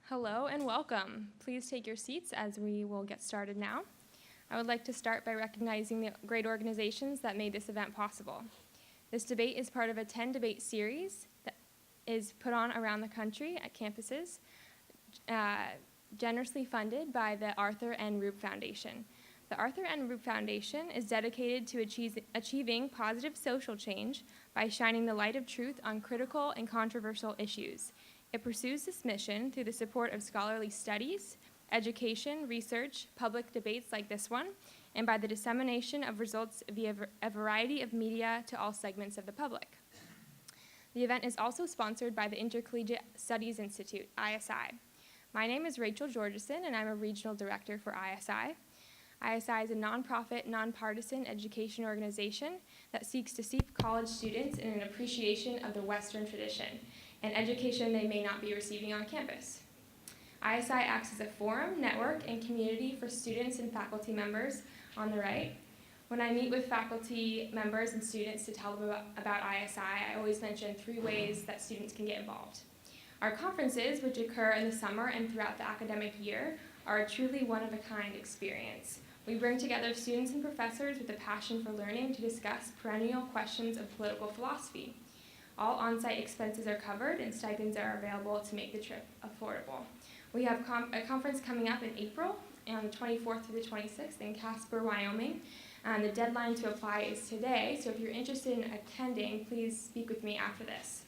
Hello and welcome. Please take your seats as we will get started now. I would like to start by recognizing the great organizations that made this event possible. This debate is part of a 10-debate series that is put on around the country at campuses, generously funded by the Arthur N. Roop Foundation. The Arthur N. Roop Foundation is dedicated to achieving positive social change by shining the light of truth on critical and controversial issues. It pursues this mission through the support of scholarly studies, education, research, public debates like this one, and by the dissemination of results via a variety of media to all segments of the public. The event is also sponsored by the Intercollegiate Studies Institute, ISI. My name is Rachel Georgeson, and I'm a regional director for ISI. ISI is a nonprofit, nonpartisan education organization that seeks to steep college students in an appreciation of the Western tradition, an education they may not be receiving on campus. ISI acts as a forum, network, and community for students and faculty members on the right. When I meet with faculty members and students to tell them about ISI, I always mention 3 ways that students can get involved. Our conferences, which occur in the summer and throughout the academic year, are a truly one-of-a-kind experience. We bring together students and professors with a passion for learning to discuss perennial questions of political philosophy. All on-site expenses are covered and stipends are available to make the trip affordable. We have a conference coming up in April on the 24th through the 26th in Casper, Wyoming. The deadline to apply is today, so if you're interested in attending, please speak with me after this.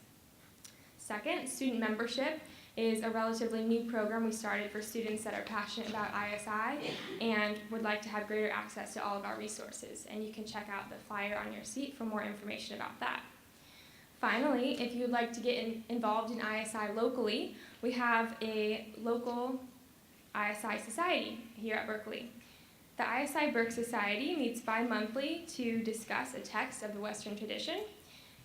Second, student membership is a relatively new program we started for students that are passionate about ISI and would like to have greater access to all of our resources. And you can check out the flyer on your seat for more information about that. Finally, if you would like to get involved in ISI locally, we have a local ISI society here at Berkeley. The ISI Berk Society meets bi-monthly to discuss a text of the Western tradition.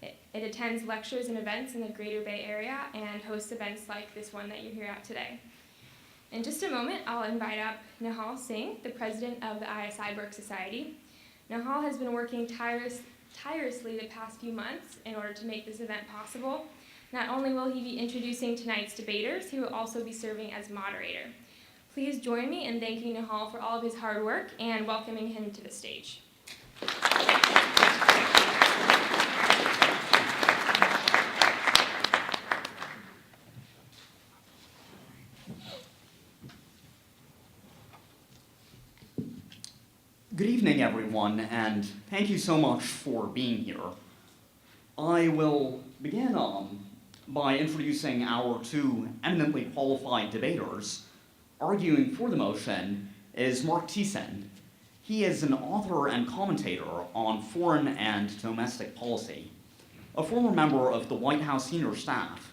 It attends lectures and events in the Greater Bay Area and hosts events like this one that you're here at today. In just a moment, I'll invite up Nihal Singh, the president of the ISI Berk Society. Nihal has been working tirelessly the past few months in order to make this event possible. Not only will he be introducing tonight's debaters, he will also be serving as moderator. Please join me in thanking Nihal for all of his hard work and welcoming him to the stage. Good evening, everyone, and thank you so much for being here. I will begin by introducing our 2 eminently qualified debaters. Arguing for the motion is Mark Thiessen. He is an author and commentator on foreign and domestic policy. A former member of the White House senior staff,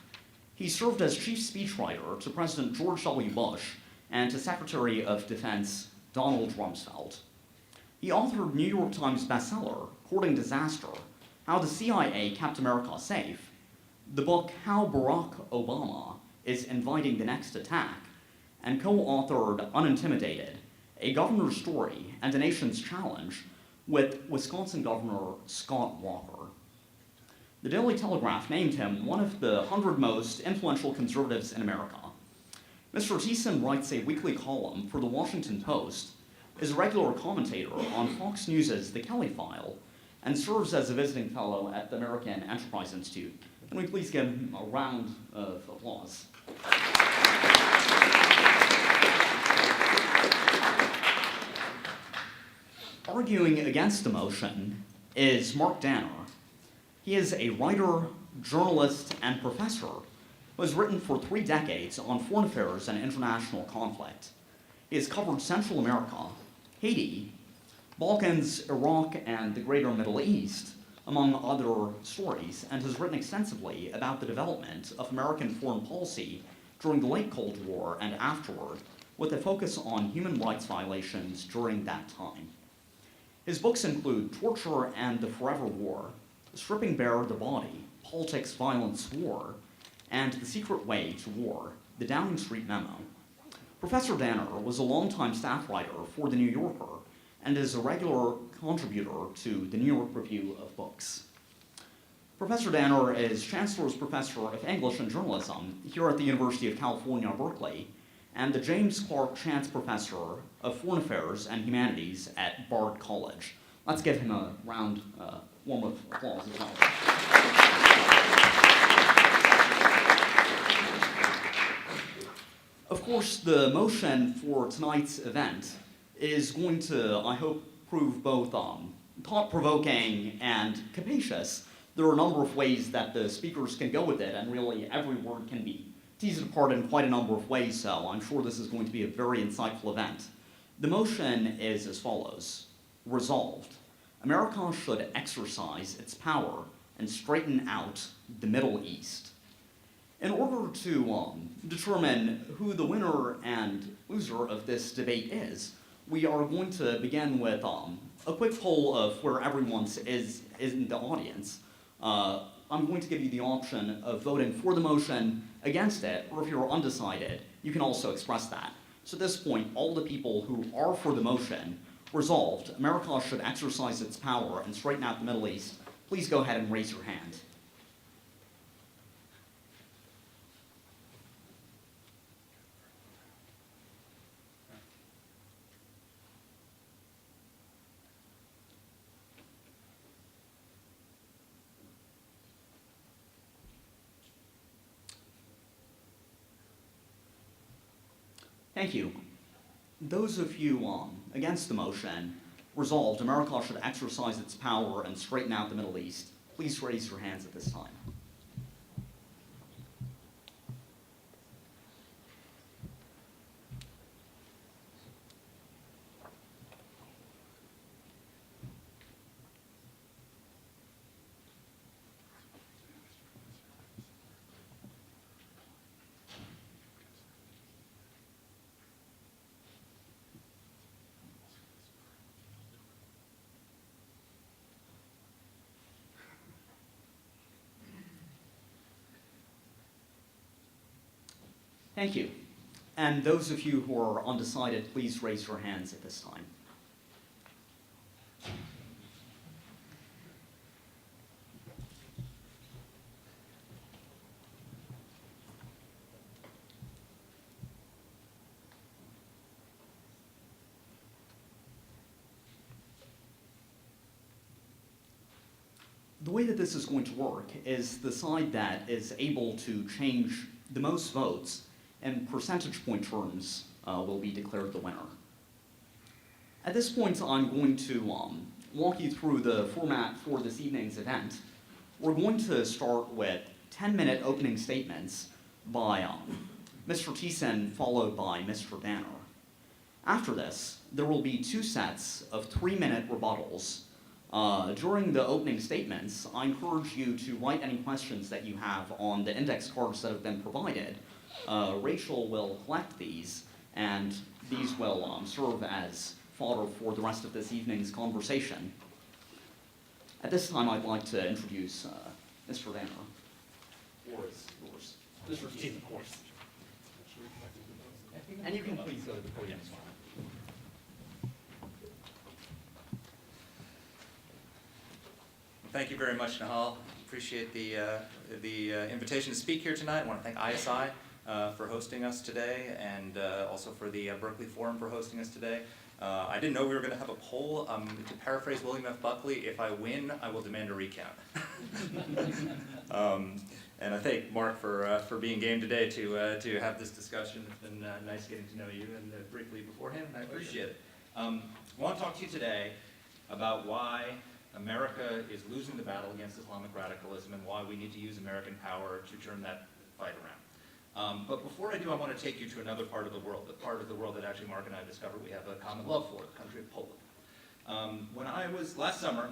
he served as chief speechwriter to President George W. Bush and to Secretary of Defense Donald Rumsfeld. He authored New York Times bestseller, Courting Disaster, How the CIA Kept America Safe, the book How Barack Obama is Inviting the Next Attack, and co-authored Unintimidated, A Governor's Story and a Nation's Challenge with Wisconsin Governor Scott Walker. The Daily Telegraph named him one of the 100 most influential conservatives in America. Mr. Thiessen writes a weekly column for the Washington Post, is a regular commentator on Fox News' The Kelly File, and serves as a visiting fellow at the American Enterprise Institute. Can we please give him a round of applause? Arguing against the motion is Mark Danner. He is a writer, journalist, and professor who has written for 3 decades on foreign affairs and international conflict. He has covered Central America, Haiti, Balkans, Iraq, and the greater Middle East, among other stories, and has written extensively about the development of American foreign policy during the late Cold War and afterward, with a focus on human rights violations during that time. His books include Torture and the Forever War, Stripping Bare the Body, Politics, Violence, War, and The Secret Way to War, the Downing Street Memo. Professor Danner was a longtime staff writer for The New Yorker and is a regular contributor to the New York Review of Books. Professor Danner is Chancellor's Professor of English and Journalism here at the University of California, Berkeley, and the James Clark Chance Professor of Foreign Affairs and Humanities at Bard College. Let's give him a round, warm of applause as well. Of course, the motion for tonight's event is going to, I hope, prove both thought-provoking and capacious. There are a number of ways that the speakers can go with it, and really every word can be teased apart in quite a number of ways, so I'm sure this is going to be a very insightful event. The motion is as follows. Resolved. America should exercise its power and straighten out the Middle East. In order to determine who the winner and loser of this debate is, we are going to begin with a quick poll of where everyone is in the audience. I'm going to give you the option of voting for the motion, against it, or if you're undecided, you can also express that. So at this point, all the people who are for the motion, resolved, America should exercise its power and straighten out the Middle East, please go ahead and raise your hand. Thank you. Those of you against the motion, resolved, America should exercise its power and straighten out the Middle East, please raise your hands at this time. Thank you. And those of you who are undecided, please raise your hands at this time. The way that this is going to work is the side that is able to change the most votes in percentage point terms will be declared the winner. At this point, I'm going to walk you through the format for this evening's event. We're going to start with 10-minute opening statements by Mr. Thiessen, followed by Mr. Danner. After this, there will be 2 sets of 3-minute rebuttals. During the opening statements, I encourage you to write any questions that you have on the index cards that have been provided. Rachel will collect these, and these will serve as fodder for the rest of this evening's conversation. At this time, I'd like to introduce Mr. Danner. Or is yours? Mr. Thiessen, of course. And you can please go to the podium as well. Thank you very much, Nahal. Appreciate the invitation to speak here tonight. I want to thank ISI for hosting us today, and also for the Berkeley Forum for hosting us today. I didn't know we were going to have a poll. To paraphrase William F. Buckley, if I win, I will demand a recount. And I thank Mark for being game today to have this discussion. It's been nice getting to know you and briefly beforehand, and I appreciate it. I want to talk to you today about why America is losing the battle against Islamic radicalism and why we need to use American power to turn that fight around. But before I do, I want to take you to another part of the world, the part of the world that actually Mark and I discovered we have a common love for, the country of Poland. Last summer,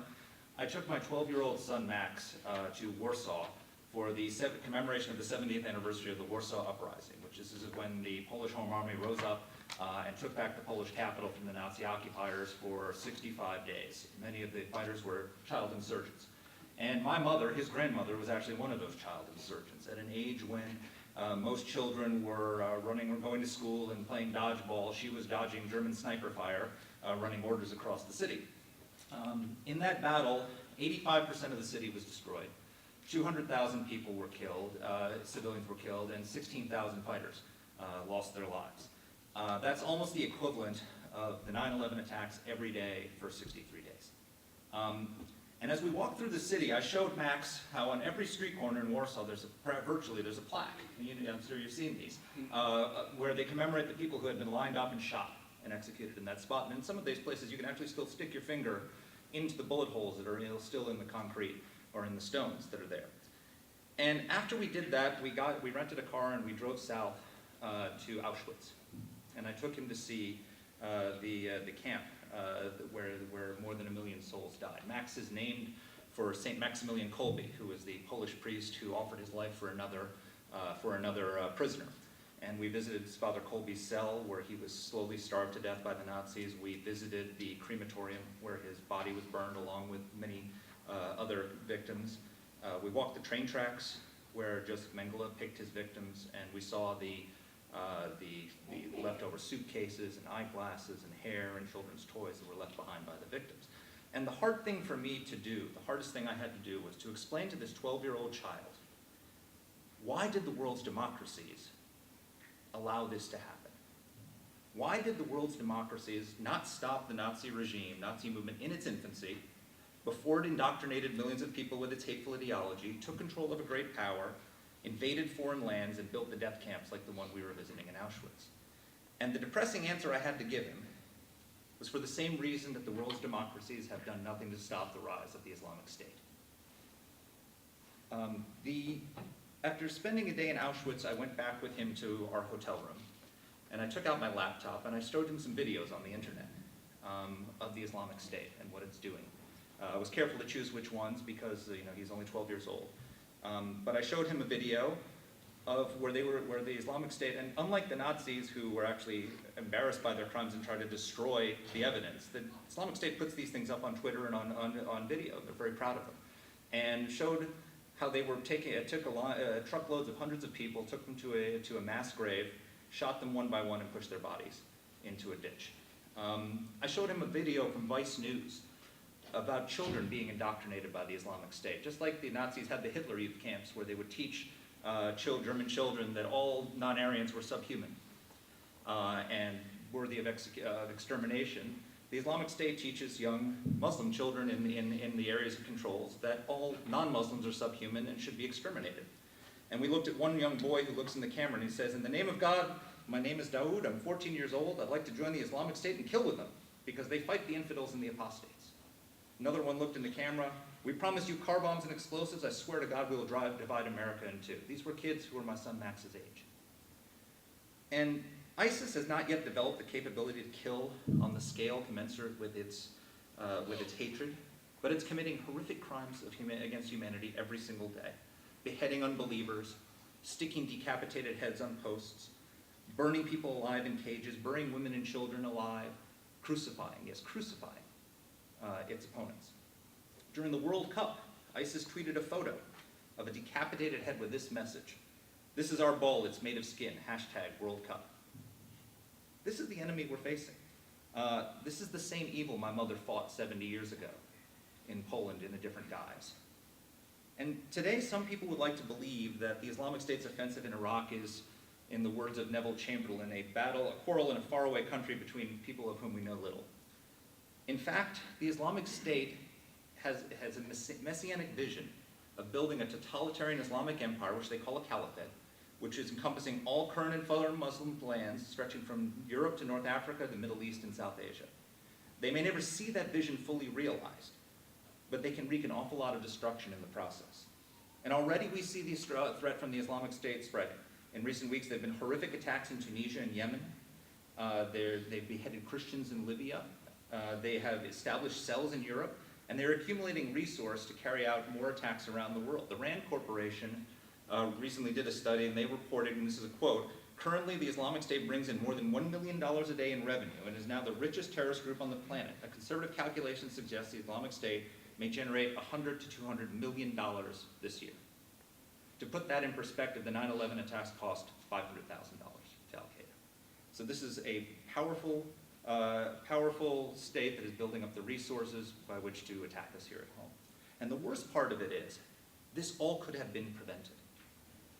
I took my 12-year-old son Max to Warsaw for the commemoration of the 70th anniversary of the Warsaw Uprising, which is when the Polish Home Army rose up and took back the Polish capital from the Nazi occupiers for 65 days. Many of the fighters were child insurgents. And my mother, his grandmother, was actually one of those child insurgents at an age when most children were going to school and playing dodgeball. She was dodging German sniper fire, running orders across the city. In that battle, 85% of the city was destroyed. 200,000 people were killed, civilians were killed, and 16,000 fighters lost their lives. That's almost the equivalent of the 9/11 attacks every day for 63 days. And as we walked through the city, I showed Max how on every street corner in Warsaw, virtually there's a plaque, I'm sure you've seen these, where they commemorate the people who had been lined up and shot and executed in that spot. And in some of these places, you can actually still stick your finger into the bullet holes that are still in the concrete or in the stones that are there. And after we did that, we rented a car and we drove south to Auschwitz. And I took him to see the camp where more than 1 million souls died. Max is named for St. Maximilian Kolbe, who was the Polish priest who offered his life for another prisoner. And we visited Father Kolbe's cell, where he was slowly starved to death by the Nazis. We visited the crematorium, where his body was burned along with many other victims. We walked the train tracks, where Joseph Mengele picked his victims, and we saw the leftover suitcases and eyeglasses and hair and children's toys that were left behind by the victims. And the hard thing for me to do, the hardest thing I had to do, was to explain to this 12-year-old child, why did the world's democracies allow this to happen? Why did the world's democracies not stop the Nazi regime, Nazi movement in its infancy, before it indoctrinated millions of people with its hateful ideology, took control of a great power, invaded foreign lands, and built the death camps like the one we were visiting in Auschwitz? And the depressing answer I had to give him was for the same reason that the world's democracies have done nothing to stop the rise of the Islamic State. After spending a day in Auschwitz, I went back with him to our hotel room, and I took out my laptop and I showed him some videos on the internet of the Islamic State and what it's doing. I was careful to choose which ones because he's only 12 years old. But I showed him a video of where the Islamic State, and unlike the Nazis who were actually embarrassed by their crimes and tried to destroy the evidence, the Islamic State puts these things up on Twitter and on video. They're very proud of them. And showed how they were took truckloads of hundreds of people, took them to a mass grave, shot them one by one, and pushed their bodies into a ditch. I showed him a video from Vice News about children being indoctrinated by the Islamic State, just like the Nazis had the Hitler Youth camps where they would teach German children that all non-Aryans were subhuman and worthy of extermination. The Islamic State teaches young Muslim children in the areas it controls that all non-Muslims are subhuman and should be exterminated. And we looked at one young boy who looks in the camera and he says, "In the name of God, my name is Dawood, I'm 14 years old, I'd like to join the Islamic State and kill with them because they fight the infidels and the apostates." Another one looked in the camera, "We promise you car bombs and explosives, I swear to God we will divide America in two." These were kids who were my son Max's age. And ISIS has not yet developed the capability to kill on the scale commensurate with its hatred, but it's committing horrific crimes against humanity every single day. Beheading unbelievers, sticking decapitated heads on posts, burning people alive in cages, burying women and children alive, crucifying its opponents. During the World Cup, ISIS tweeted a photo of a decapitated head with this message: "This is our ball, it's made of skin, #World Cup." This is the enemy we're facing. This is the same evil my mother fought 70 years ago in Poland in a different guise. And today, some people would like to believe that the Islamic State's offensive in Iraq is, in the words of Neville Chamberlain, a quarrel in a faraway country between people of whom we know little. In fact, the Islamic State has a messianic vision of building a totalitarian Islamic empire, which they call a caliphate, which is encompassing all current and foreign Muslim lands stretching from Europe to North Africa, the Middle East, and South Asia. They may never see that vision fully realized, but they can wreak an awful lot of destruction in the process. And already we see the threat from the Islamic State spreading. In recent weeks, there have been horrific attacks in Tunisia and Yemen. They've beheaded Christians in Libya. They have established cells in Europe, and they're accumulating resource to carry out more attacks around the world. The RAND Corporation recently did a study, and they reported, and this is a quote, "Currently, the Islamic State brings in more than $1 million a day in revenue and is now the richest terrorist group on the planet. A conservative calculation suggests the Islamic State may generate $100 to $200 million this year." To put that in perspective, the 9/11 attacks cost $500,000 to Al-Qaeda. So this is a powerful state that is building up the resources by which to attack us here at home. And the worst part of it is This all could have been prevented.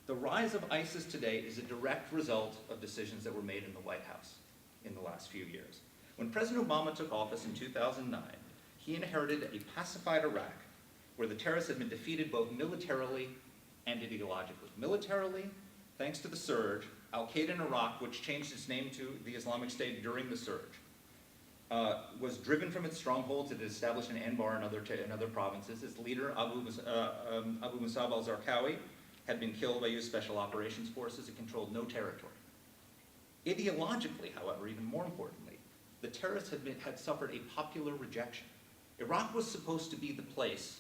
The rise of ISIS today is a direct result of decisions that were made in the White House in the last few years. When President Obama took office in 2009, he inherited a pacified Iraq where the terrorists had been defeated both militarily and ideologically. Militarily, thanks to the surge, Al-Qaeda in Iraq, which changed its name to the Islamic State during the surge, was driven from its strongholds. It had established an Anbar in other provinces. Its leader, Abu Musab al-Zarqawi, had been killed by U.S. Special Operations Forces. It controlled no territory. Ideologically, however, even more importantly, the terrorists had suffered a popular rejection. Iraq was supposed to be the place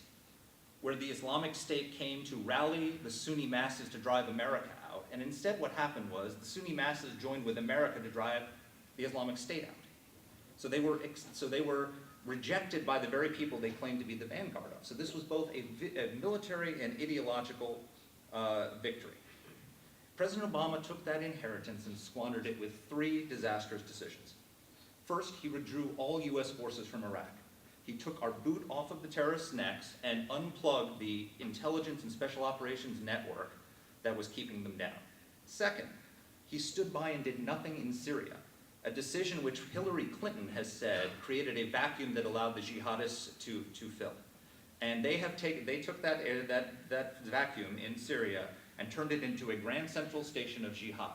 where the Islamic State came to rally the Sunni masses to drive America out, and instead what happened was the Sunni masses joined with America to drive the Islamic State out. So they were rejected by the very people they claimed to be the vanguard of. So this was both a military and ideological victory. President Obama took that inheritance and squandered it with three disastrous decisions. First, he withdrew all U.S. forces from Iraq. He took our boot off of the terrorists' necks and unplugged the intelligence and special operations network that was keeping them down. Second, he stood by and did nothing in Syria, a decision which Hillary Clinton has said created a vacuum that allowed the jihadists to fill. And they took that vacuum in Syria and turned it into a grand central station of jihad,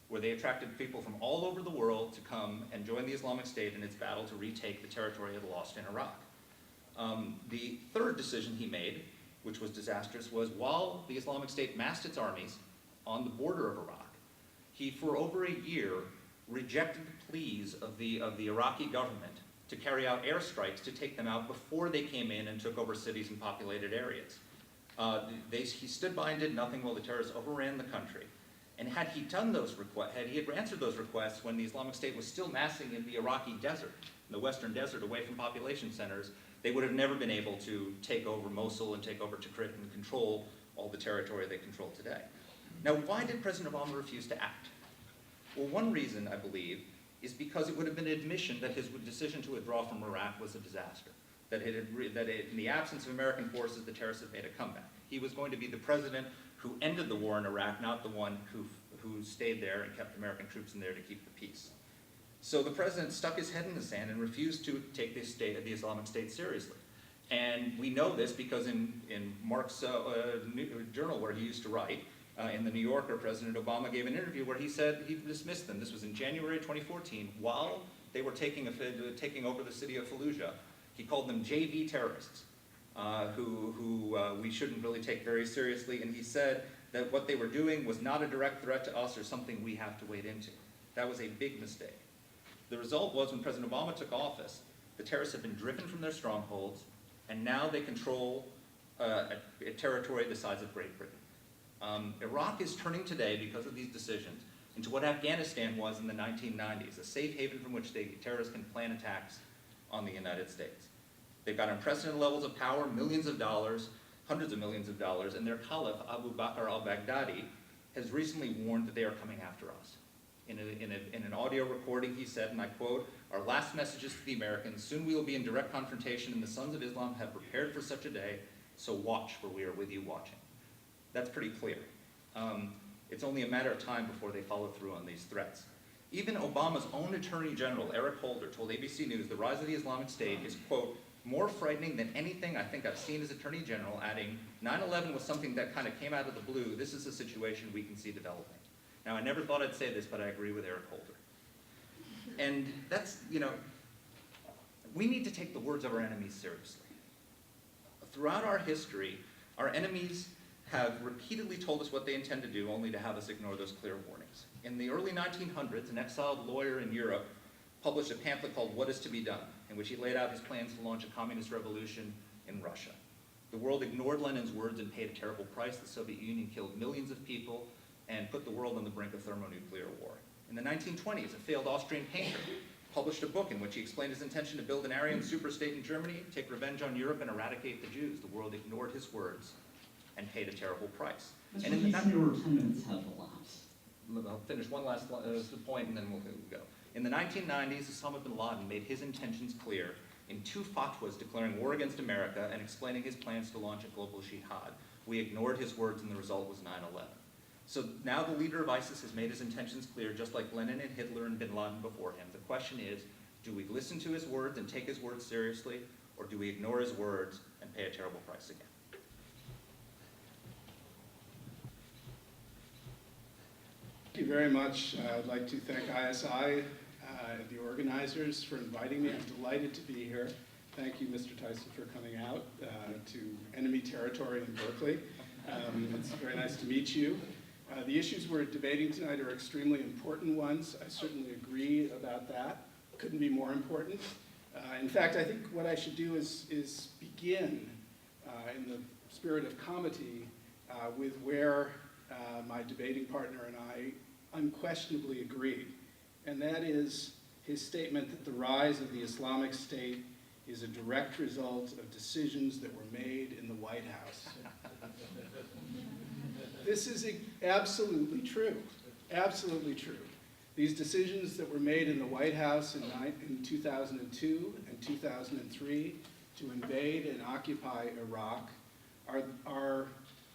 where they attracted people from all over the world to come and join the Islamic State in its battle to retake the territory it had lost in Iraq. The third decision he made, which was disastrous, was while the Islamic State massed its armies on the border of Iraq, he, for over a year, rejected the pleas of the Iraqi government to carry out airstrikes to take them out before they came in and took over cities and populated areas. He stood by and did nothing while the terrorists overran the country. And had he done those requests, had he answered those requests when the Islamic State was still massing in the Iraqi desert, in the western desert, away from population centers, they would have never been able to take over Mosul and take over Tikrit and control all the territory they control today. Now, why did President Obama refuse to act? Well, one reason, I believe, is because it would have been an admission that his decision to withdraw from Iraq was a disaster, that in the absence of American forces, the terrorists had made a comeback. He was going to be the president who ended the war in Iraq, not the one who stayed there and kept American troops in there to keep the peace. So the president stuck his head in the sand and refused to take the Islamic State seriously. And we know this because in Mark's journal where he used to write, in the New Yorker, President Obama gave an interview where he said he dismissed them. This was in January 2014, while they were taking over the city of Fallujah. He called them JV terrorists, who we shouldn't really take very seriously, and he said that what they were doing was not a direct threat to us or something we have to wade into. That was a big mistake. The result was when President Obama took office, the terrorists had been driven from their strongholds, and now they control a territory the size of Great Britain. Iraq is turning today, because of these decisions, into what Afghanistan was in the 1990s, a safe haven from which terrorists can plan attacks on the United States. They've got unprecedented levels of power, millions of dollars, hundreds of millions of dollars, and their caliph, Abu Bakr al-Baghdadi, has recently warned that they are coming after us. In an audio recording, he said, and I quote, "Our last messages to the Americans, soon we will be in direct confrontation, and the sons of Islam have prepared for such a day, so watch, for we are with you watching." That's pretty clear. It's only a matter of time before they follow through on these threats. Even Obama's own Attorney General, Eric Holder, told ABC News the rise of the Islamic State is, quote, "more frightening than anything I think I've seen as Attorney General," adding, 9/11 was something that kind of came out of the blue. This is a situation we can see developing. Now, I never thought I'd say this, but I agree with Eric Holder. And that's, we need to take the words of our enemies seriously. Throughout our history, our enemies have repeatedly told us what they intend to do, only to have us ignore those clear warnings. In the early 1900s, an exiled lawyer in Europe published a pamphlet called What Is to Be Done, in which he laid out his plans to launch a communist revolution in Russia. The world ignored Lenin's words and paid a terrible price. The Soviet Union killed millions of people and put the world on the brink of thermonuclear war. In the 1920s, a failed Austrian painter published a book in which he explained his intention to build an Aryan superstate in Germany, take revenge on Europe, and eradicate the Jews. The world ignored his words and paid a terrible price. Mr. And in the your 10 minutes have elapsed. I'll finish one last point and then we'll go. In the 1990s, Osama bin Laden made his intentions clear in 2 fatwas declaring war against America and explaining his plans to launch a global jihad. We ignored his words and the result was 9/11. So now the leader of ISIS has made his intentions clear, just like Lenin and Hitler and bin Laden before him. The question is, do we listen to his words and take his words seriously, or do we ignore his words and pay a terrible price again? Thank you very much. I'd like to thank ISI, the organizers, for inviting me. I'm delighted to be here. Thank you, Mr. Tyson, for coming out to enemy territory in Berkeley. It's very nice to meet you. The issues we're debating tonight are extremely important ones. I certainly agree about that. Couldn't be more important. In fact, I think what I should do is begin in the spirit of comity with where my debating partner and I unquestionably agreed, and that is his statement that the rise of the Islamic State is a direct result of decisions that were made in the White House. This is absolutely true, absolutely true. These decisions that were made in the White House in 2002 and 2003 to invade and occupy Iraq are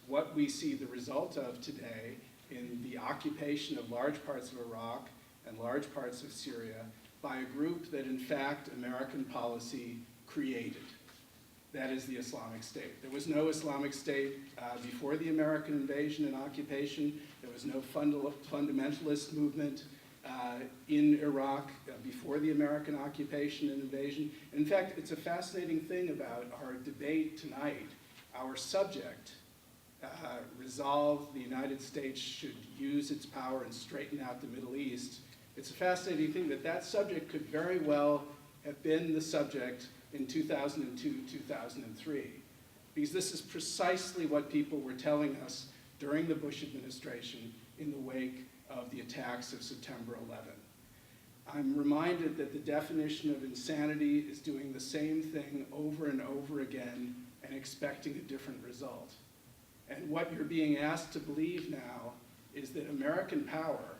what we see the result of today in the occupation of large parts of Iraq and large parts of Syria by a group that in fact American policy created. That is the Islamic State. There was no Islamic State before the American invasion and occupation. There was no fundamentalist movement in Iraq before the American occupation and invasion. In fact, it's a fascinating thing about our debate tonight. Our subject, resolve the United States should use its power and straighten out the Middle East. It's a fascinating thing that that subject could very well have been the subject in 2002, 2003, because this is precisely what people were telling us during the Bush administration in the wake of the attacks of September 11. I'm reminded that the definition of insanity is doing the same thing over and over again and expecting a different result. And what you're being asked to believe now is that American power,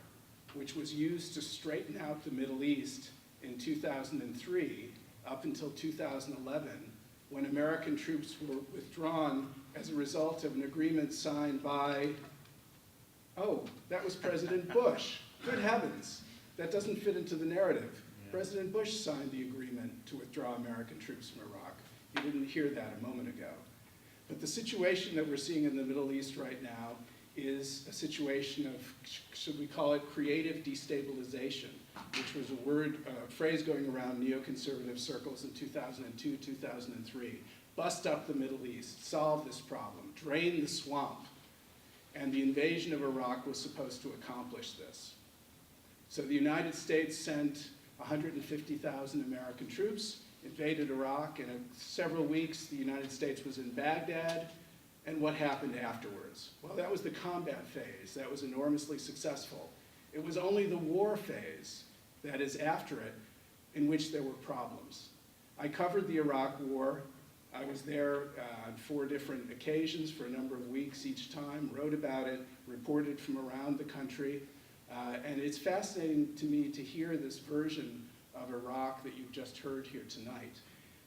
which was used to straighten out the Middle East in 2003 up until 2011, when American troops were withdrawn as a result of an agreement signed by, oh, that was President Bush. Good heavens, that doesn't fit into the narrative. Yeah. President Bush signed the agreement to withdraw American troops from Iraq. You didn't hear that a moment ago. But the situation that we're seeing in the Middle East right now is a situation of, should we call it, creative destabilization, which was a phrase going around neoconservative circles in 2002, 2003. Bust up the Middle East, solve this problem, drain the swamp. And the invasion of Iraq was supposed to accomplish this. So the United States sent 150,000 American troops, invaded Iraq, and in several weeks the United States was in Baghdad. And what happened afterwards? Well, that was the combat phase. That was enormously successful. It was only the war phase, that is after it, in which there were problems. I covered the Iraq War. I was there on 4 different occasions for a number of weeks each time, wrote about it, reported from around the country. And it's fascinating to me to hear this version of Iraq that you've just heard here tonight.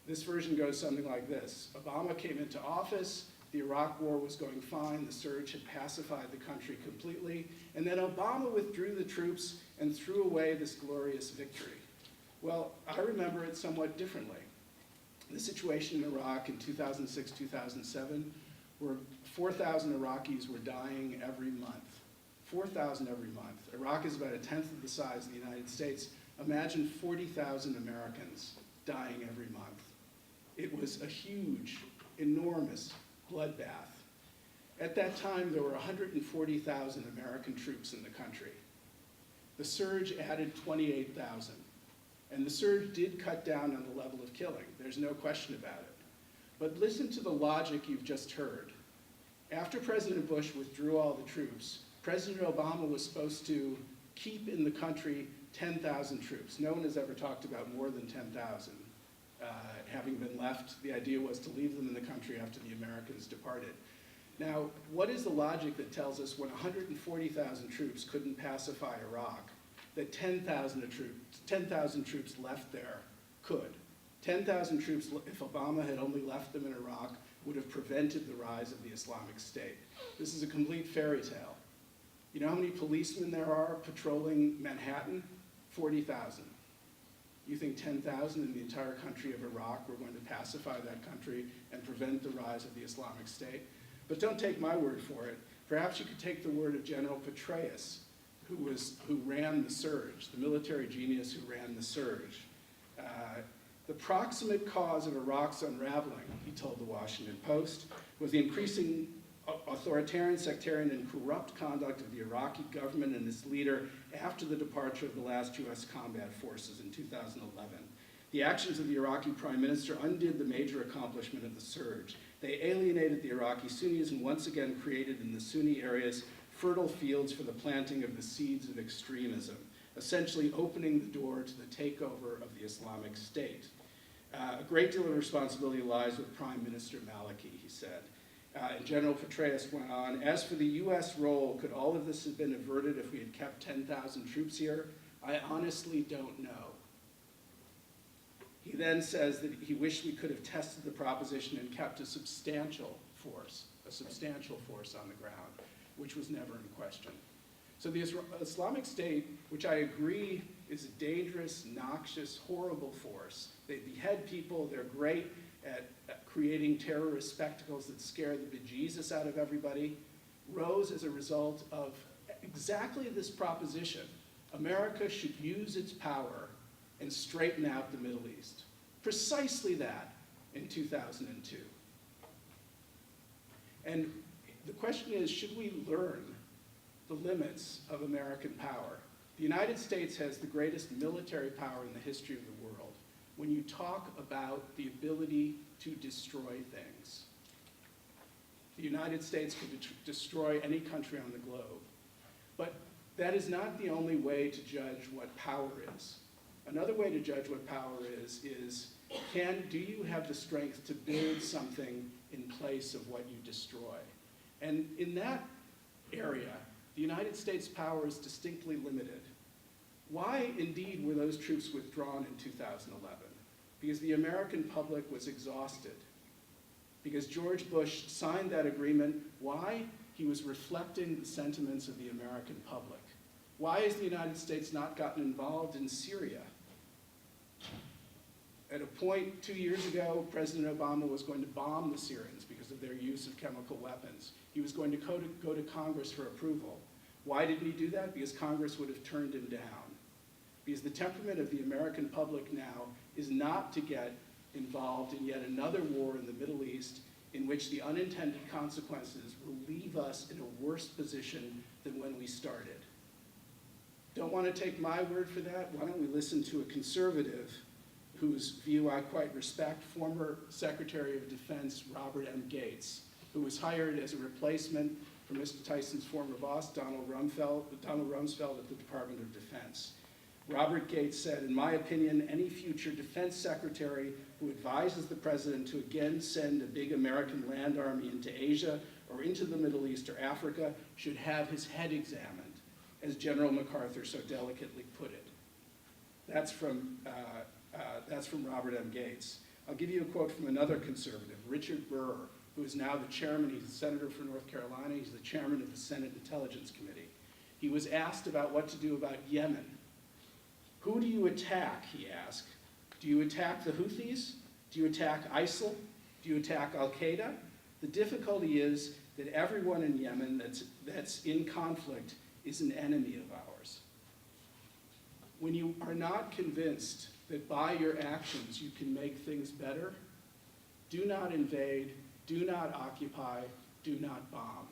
This version goes something like this. Obama came into office. The Iraq War was going fine. The surge had pacified the country completely. And then Obama withdrew the troops and threw away this glorious victory. Well, I remember it somewhat differently. The situation in Iraq in 2006, 2007, where 4,000 Iraqis were dying every month. 4,000 every month. Iraq is about 1/10 of the size of the United States. Imagine 40,000 Americans dying every month. It was a huge, enormous bloodbath. At that time, there were 140,000 American troops in the country. The surge added 28,000. And the surge did cut down on the level of killing. There's no question about it. But listen to the logic you've just heard. After President Bush withdrew all the troops, President Obama was supposed to keep in the country 10,000 troops. No one has ever talked about more than 10,000 having been left. The idea was to leave them in the country after the Americans departed. Now, what is the logic that tells us when 140,000 troops couldn't pacify Iraq, that 10,000 troops left there could? 10,000 troops, if Obama had only left them in Iraq, would have prevented the rise of the Islamic State. This is a complete fairy tale. You know how many policemen there are patrolling Manhattan? 40,000. You think 10,000 in the entire country of Iraq were going to pacify that country and prevent the rise of the Islamic State? But don't take my word for it. Perhaps you could take the word of General Petraeus, who ran the surge, the military genius who ran the surge. The proximate cause of Iraq's unraveling, he told the Washington Post, was the increasing authoritarian, sectarian, and corrupt conduct of the Iraqi government and its leader after the departure of the last U.S. combat forces in 2011. The actions of the Iraqi prime minister undid the major accomplishment of the surge. They alienated the Iraqi Sunnis and once again created in the Sunni areas fertile fields for the planting of the seeds of extremism, essentially opening the door to the takeover of the Islamic State. A great deal of responsibility lies with Prime Minister Maliki, he said. And General Petraeus went on, as for the U.S. role, could all of this have been averted if we had kept 10,000 troops here? I honestly don't know. He then says that he wished we could have tested the proposition and kept a substantial force on the ground, which was never in question. So the Islamic State, which I agree is a dangerous, noxious, horrible force. They behead people, they're great at creating terrorist spectacles that scare the bejesus out of everybody, rose as a result of exactly this proposition. America should use its power and straighten out the Middle East. Precisely that in 2002. And the question is, should we learn the limits of American power? The United States has the greatest military power in the history of the world. When you talk about the ability to destroy things, the United States could destroy any country on the globe. But that is not the only way to judge what power is. Another way to judge what power is do you have the strength to build something in place of what you destroy? And in that area, the United States' power is distinctly limited. Why, indeed, were those troops withdrawn in 2011? Because the American public was exhausted. Because George Bush signed that agreement. Why? He was reflecting the sentiments of the American public. Why has the United States not gotten involved in Syria? At a point 2 years ago, President Obama was going to bomb the Syrians because of their use of chemical weapons. He was going to go to Congress for approval. Why didn't he do that? Because Congress would have turned him down. Because the temperament of the American public now is not to get involved in yet another war in the Middle East in which the unintended consequences will leave us in a worse position than when we started. Don't want to take my word for that? Why don't we listen to a conservative whose view I quite respect, former Secretary of Defense Robert M. Gates, who was hired as a replacement for Mr. Tyson's former boss, Donald Rumsfeld at the Department of Defense. Robert Gates said, in my opinion, any future defense secretary who advises the president to again send a big American land army into Asia or into the Middle East or Africa should have his head examined, as General MacArthur so delicately put it. That's from Robert M. Gates. I'll give you a quote from another conservative, Richard Burr, who is now the chairman. He's a senator for North Carolina. He's the chairman of the Senate Intelligence Committee. He was asked about what to do about Yemen. Who do you attack, he asked. Do you attack the Houthis? Do you attack ISIL? Do you attack Al-Qaeda? The difficulty is that everyone in Yemen that's in conflict is an enemy of ours. When you are not convinced that by your actions you can make things better, do not invade, do not occupy, do not bomb.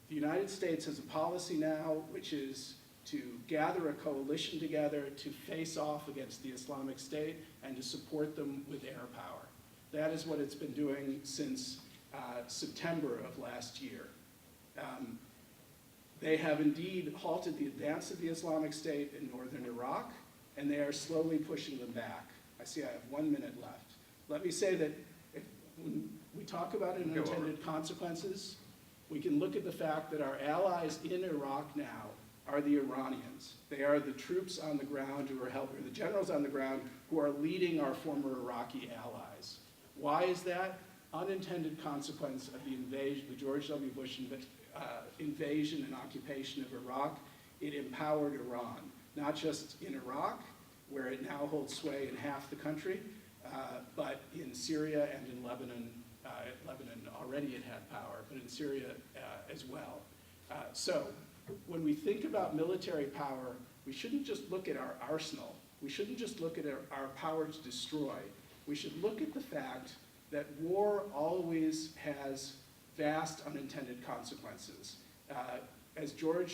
The United States has a policy now which is to gather a coalition together to face off against the Islamic State and to support them with air power. That is what it's been doing since September of last year. They have indeed halted the advance of the Islamic State in northern Iraq, and they are slowly pushing them back. I see I have 1 minute left. Let me say that when we talk about unintended consequences, we can look at the fact that our allies in Iraq now are the Iranians. They are the troops on the ground who are helping, the generals on the ground who are leading our former Iraqi allies. Why is that? Unintended consequence of the invasion, the George W. Bush invasion and occupation of Iraq. It empowered Iran, not just in Iraq, where it now holds sway in half the country, but in Syria and in Lebanon. Lebanon already it had power, but in Syria as well. So when we think about military power, we shouldn't just look at our arsenal. We shouldn't just look at our power to destroy. We should look at the fact that war always has vast unintended consequences. As the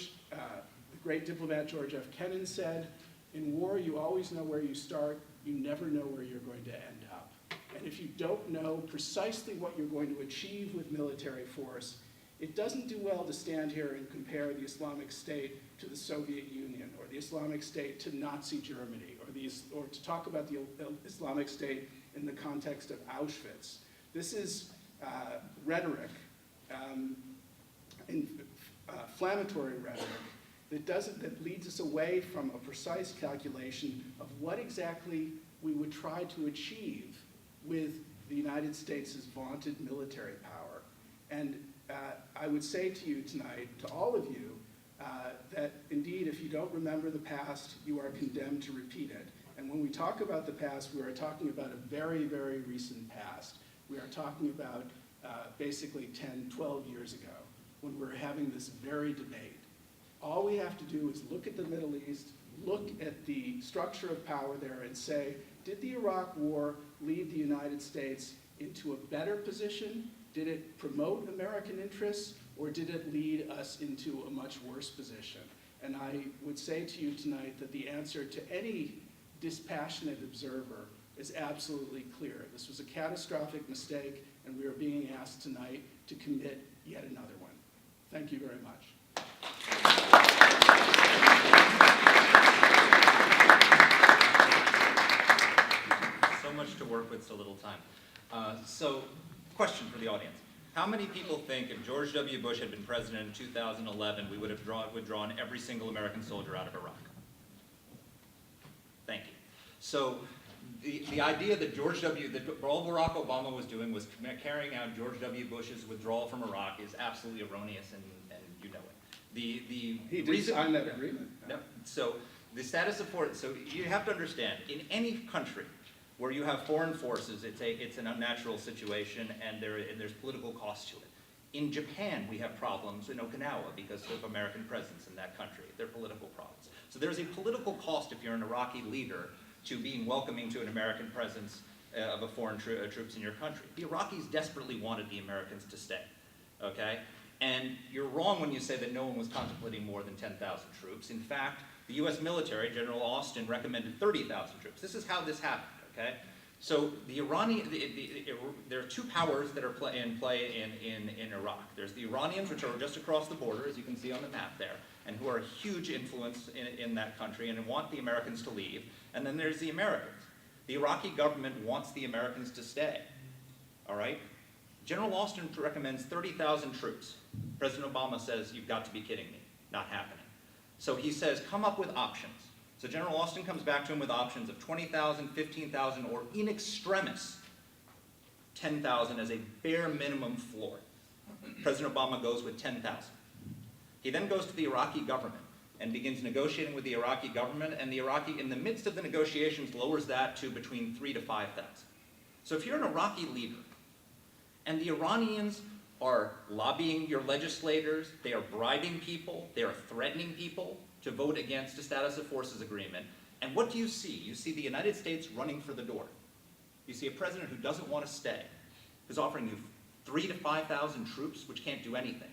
great diplomat George F. Kennan said, in war you always know where you start, you never know where you're going to end up. And if you don't know precisely what you're going to achieve with military force, it doesn't do well to stand here and compare the Islamic State to the Soviet Union, or the Islamic State to Nazi Germany, or to talk about the Islamic State in the context of Auschwitz. This is rhetoric, inflammatory rhetoric, that leads us away from a precise calculation of what exactly we would try to achieve with the United States' vaunted military power. And I would say to you tonight, to all of you, that indeed, if you don't remember the past, you are condemned to repeat it. And when we talk about the past, we are talking about a very, very recent past. We are talking about basically 10, 12 years ago, when we were having this very debate. All we have to do is look at the Middle East, look at the structure of power there, and say, did the Iraq War lead the United States into a better position? Did it promote American interests, or did it lead us into a much worse position? And I would say to you tonight that the answer to any dispassionate observer is absolutely clear. This was a catastrophic mistake, and we are being asked tonight to commit yet another one. Thank you very much. So much to work with, so little time. So, question for the audience. How many people think if George W. Bush had been president in 2011, we would have withdrawn every single American soldier out of Iraq? Thank you. So, the idea that all Barack Obama was doing was carrying out George W. Bush's withdrawal from Iraq is absolutely erroneous, and you know it. He did sign that agreement. No. So the status of force. So you have to understand, in any country where you have foreign forces, it's an unnatural situation, and there's political cost to it. In Japan, we have problems in Okinawa because of American presence in that country. They're political problems. So there's a political cost if you're an Iraqi leader to being welcoming to an American presence of a foreign troops in your country. The Iraqis desperately wanted the Americans to stay, okay? And you're wrong when you say that no one was contemplating more than 10,000 troops. In fact, the US military, General Austin, recommended 30,000 troops. This is how this happened, okay? So there are two powers that are in play in Iraq. There's the Iranians, which are just across the border, as you can see on the map there, and who are a huge influence in that country and want the Americans to leave. And then there's the Americans. The Iraqi government wants the Americans to stay, all right? General Austin recommends 30,000 troops. President Obama says, you've got to be kidding me, not happening. So he says, come up with options. So General Austin comes back to him with options of 20,000, 15,000, or in extremis, 10,000 as a bare minimum floor. President Obama goes with 10,000. He then goes to the Iraqi government and begins negotiating with the Iraqi government, and the Iraqi, in the midst of the negotiations, lowers that to between 3,000 to 5,000. So if you're an Iraqi leader, and the Iranians are lobbying your legislators, they are bribing people, they are threatening people to vote against a status of forces agreement, and what do you see? You see the United States running for the door. You see a president who doesn't want to stay, who's offering you 3,000 to 5,000 troops, which can't do anything,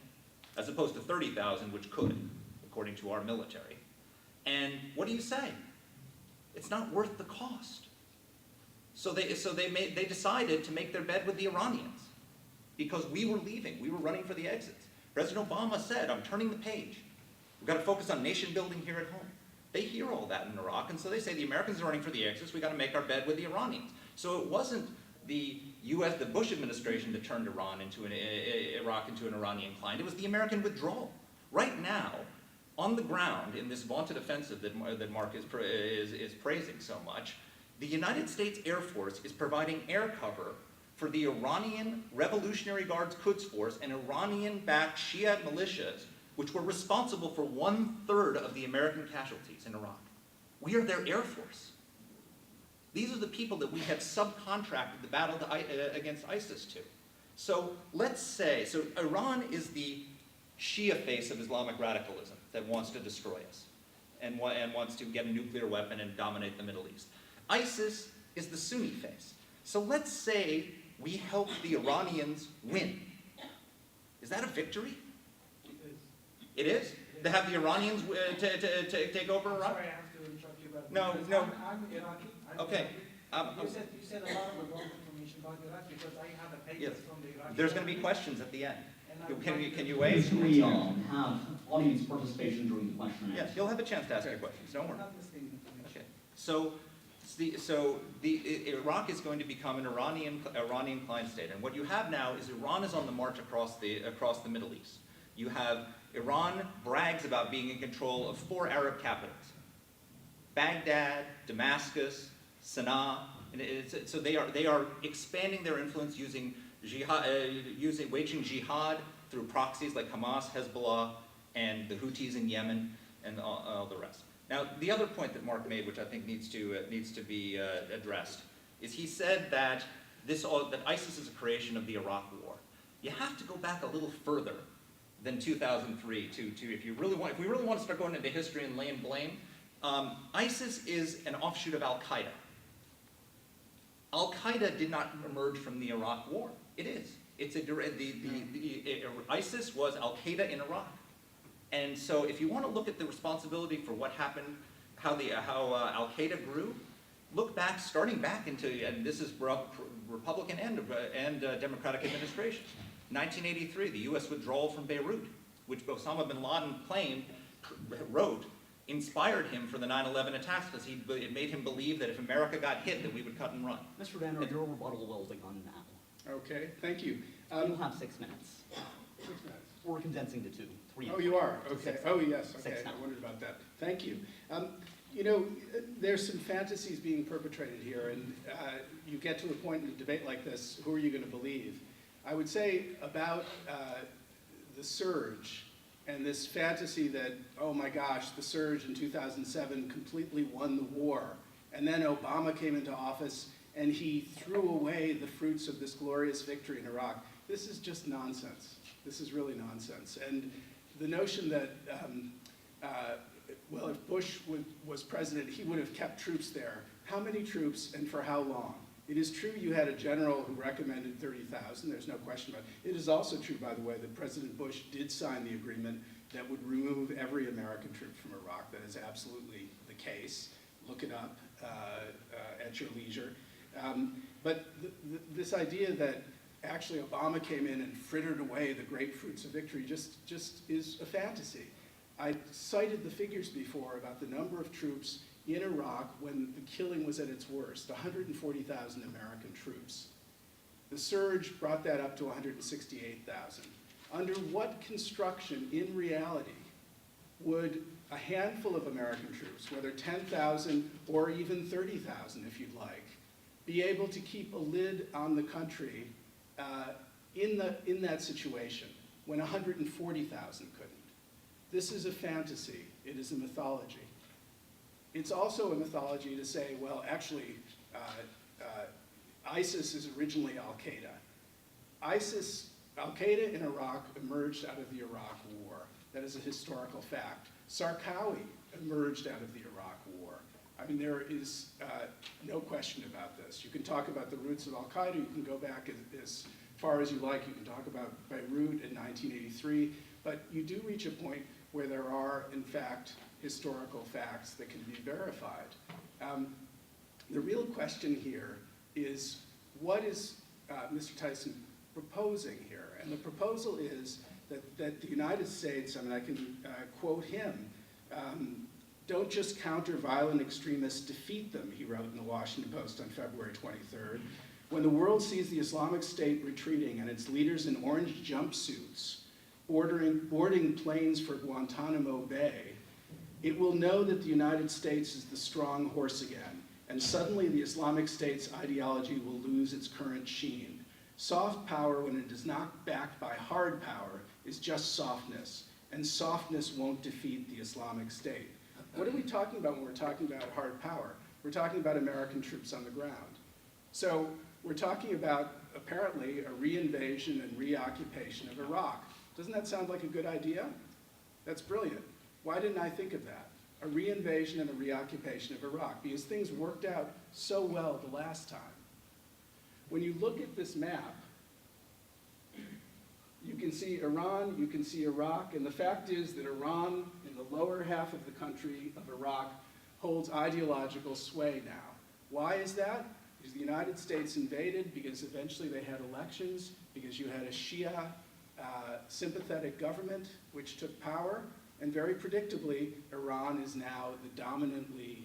as opposed to 30,000, which could, according to our military. And what do you say? It's not worth the cost. So they decided to make their bed with the Iranians because we were leaving. We were running for the exits. President Obama said, I'm turning the page. We've got to focus on nation building here at home. They hear all that in Iraq, and so they say the Americans are running for the exits. We've got to make our bed with the Iranians. So it wasn't the Bush administration that turned Iraq into an Iranian client. It was the American withdrawal. Right now, on the ground, in this vaunted offensive that Mark is praising so much, the United States Air Force is providing air cover for the Iranian Revolutionary Guards Quds Force and Iranian-backed Shiite militias, which were responsible for 1/3 of the American casualties in Iraq. We are their Air Force. These are the people that we have subcontracted the battle against ISIS to. So let's say, so Iran is the Shia face of Islamic radicalism that wants to destroy us and wants to get a nuclear weapon and dominate the Middle East. ISIS is the Sunni face. So let's say we help the Iranians win. Is that a victory? It is? To have the Iranians take over Iraq? Sorry, I have to interrupt you, but No, because no. I'm Iraqi. Okay. You said a lot of wrong information about Iraq because I have a paper Yes. from the Iraqi. There's going to be questions at the end. And Can you Please wait? we have audience participation during the question and Yes, answer. you'll have a chance to ask your questions. Don't I'm worry. not listening to information. Okay. Iraq is going to become an Iranian client state, and what you have now is Iran is on the march across the Middle East. You have Iran brags about being in control of 4 Arab capitals: Baghdad, Damascus, Sana'a. And so they are expanding their influence using waging jihad through proxies like Hamas, Hezbollah, and the Houthis in Yemen, and all the rest. Now, the other point that Mark made, which I think needs to be addressed, is he said that that ISIS is a creation of the Iraq War. You have to go back a little further than 2003 to if we really want to start going into history and laying blame. ISIS is an offshoot of Al Qaeda. Al Qaeda did not emerge from the Iraq War. It is. ISIS was Al Qaeda in Iraq. And so if you want to look at the responsibility for what happened, how Al Qaeda grew, look back, starting back into, and this is Republican and Democratic administration. 1983, the U.S. withdrawal from Beirut, which Osama bin Laden wrote, inspired him for the 9/11 attacks because it made him believe that if America got hit, that we would cut and run. Mr. Vanner, your rebuttal will begin now. Okay, thank you. You'll have 6 minutes. 6 minutes. We're condensing to 2, 3. Oh, you are? Okay. 6 Oh, yes, okay. 6 now. I wondered about that. Thank you. You know, there's some fantasies being perpetrated here, and you get to a point in a debate like this, who are you going to believe? I would say about the surge and this fantasy that, oh my gosh, the surge in 2007 completely won the war. And then Obama came into office and he threw away the fruits of this glorious victory in Iraq. This is just nonsense. This is really nonsense. And the notion that, well, if Bush was president, he would have kept troops there. How many troops and for how long? It is true you had a general who recommended 30,000, there's no question about it. It is also true, by the way, that President Bush did sign the agreement that would remove every American troop from Iraq. That is absolutely the case. Look it up at your leisure. But this idea that actually Obama came in and frittered away the great fruits of victory just is a fantasy. I cited the figures before about the number of troops in Iraq when the killing was at its worst, 140,000 American troops. The surge brought that up to 168,000. Under what construction, in reality, would a handful of American troops, whether 10,000 or even 30,000 if you'd like, be able to keep a lid on the country in that situation when 140,000 couldn't? This is a fantasy. It is a mythology. It's also a mythology to say, well, actually, ISIS is originally Al-Qaeda. Al-Qaeda in Iraq emerged out of the Iraq War. That is a historical fact. Zarqawi emerged out of the Iraq War. I mean, there is no question about this. You can talk about the roots of Al-Qaeda. You can go back as far as you like. You can talk about Beirut in 1983. But you do reach a point where there are, in fact, historical facts that can be verified. The real question here is, what is Mr. Tyson proposing here? And the proposal is that the United States, I mean, I can quote him, don't just counter violent extremists, defeat them, he wrote in the Washington Post on February 23rd. When the world sees the Islamic State retreating and its leaders in orange jumpsuits boarding planes for Guantanamo Bay, it will know that the United States is the strong horse again, and suddenly the Islamic State's ideology will lose its current sheen. Soft power, when it is not backed by hard power, is just softness, and softness won't defeat the Islamic State. What are we talking about when we're talking about hard power? We're talking about American troops on the ground. So we're talking about, apparently, a reinvasion and reoccupation of Iraq. Doesn't that sound like a good idea? That's brilliant. Why didn't I think of that? A reinvasion and a reoccupation of Iraq, because things worked out so well the last time. When you look at this map, you can see Iran, you can see Iraq, and the fact is that Iran, in the lower half of the country of Iraq, holds ideological sway now. Why is that? Because the United States invaded, because eventually they had elections, because you had a Shia sympathetic government which took power, and very predictably, Iran is now the dominantly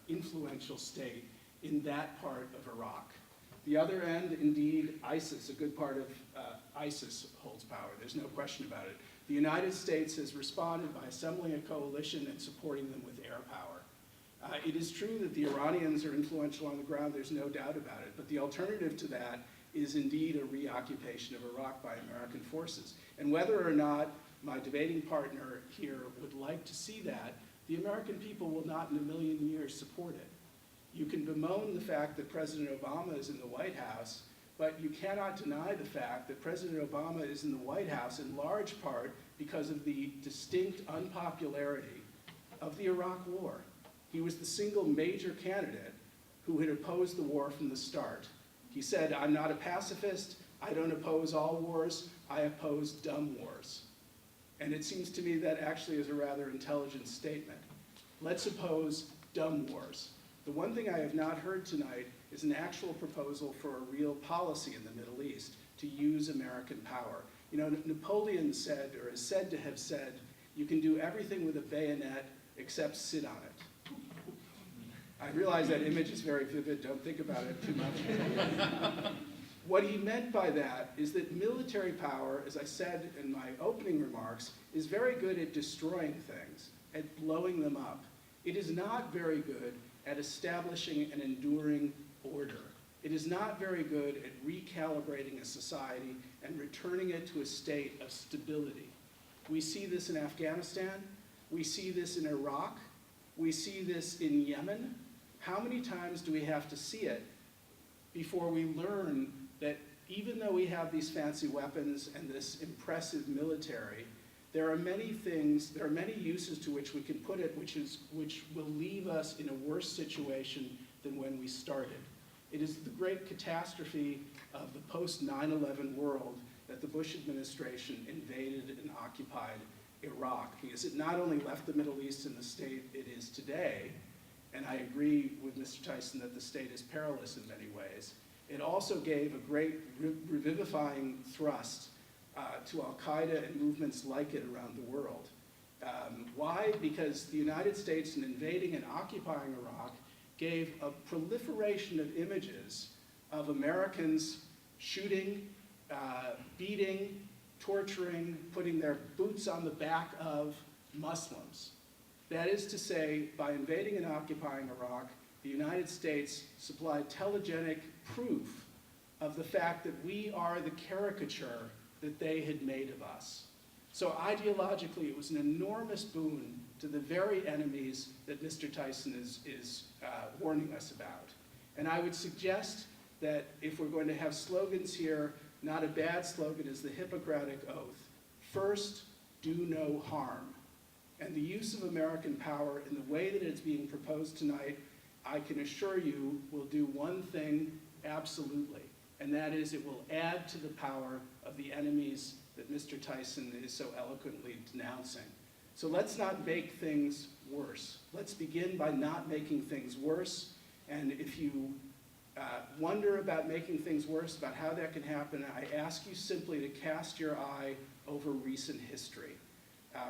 influential state in that part of Iraq. The other end, indeed, ISIS, a good part of ISIS holds power. There's no question about it. The United States has responded by assembling a coalition and supporting them with air power. It is true that the Iranians are influential on the ground, there's no doubt about it, but the alternative to that is indeed a reoccupation of Iraq by American forces. And whether or not my debating partner here would like to see that, the American people will not in a million years support it. You can bemoan the fact that President Obama is in the White House, but you cannot deny the fact that President Obama is in the White House in large part because of the distinct unpopularity of the Iraq War. He was the single major candidate who had opposed the war from the start. He said, "I'm not a pacifist, I don't oppose all wars, I oppose dumb wars." And it seems to me that actually is a rather intelligent statement. Let's oppose dumb wars. The one thing I have not heard tonight is an actual proposal for a real policy in the Middle East to use American power. You know, Napoleon said, or is said to have said, you can do everything with a bayonet except sit on it. I realize that image is very vivid, don't think about it too much. What he meant by that is that military power, as I said in my opening remarks, is very good at destroying things, at blowing them up. It is not very good at establishing an enduring order. It is not very good at recalibrating a society and returning it to a state of stability. We see this in Afghanistan, we see this in Iraq, we see this in Yemen. How many times do we have to see it before we learn that even though we have these fancy weapons and this impressive military, there are many things, there are many uses to which we can put it which will leave us in a worse situation than when we started. It is the great catastrophe of the post-9/11 world that the Bush administration invaded and occupied Iraq, because it not only left the Middle East in the state it is today, and I agree with Mr. Tyson that the state is perilous in many ways, it also gave a great revivifying thrust to Al-Qaeda and movements like it around the world. Why? Because the United States, in invading and occupying Iraq, gave a proliferation of images of Americans shooting, beating, torturing, putting their boots on the back of Muslims. That is to say, by invading and occupying Iraq, the United States supplied telegenic proof of the fact that we are the caricature that they had made of us. So ideologically, it was an enormous boon to the very enemies that Mr. Tyson is warning us about. And I would suggest that if we're going to have slogans here, not a bad slogan is the Hippocratic Oath. First, do no harm. And the use of American power in the way that it's being proposed tonight, I can assure you, will do one thing absolutely, and that is it will add to the power of the enemies that Mr. Tyson is so eloquently denouncing. So let's not make things worse. Let's begin by not making things worse, and if you wonder about making things worse, about how that can happen, I ask you simply to cast your eye over recent history.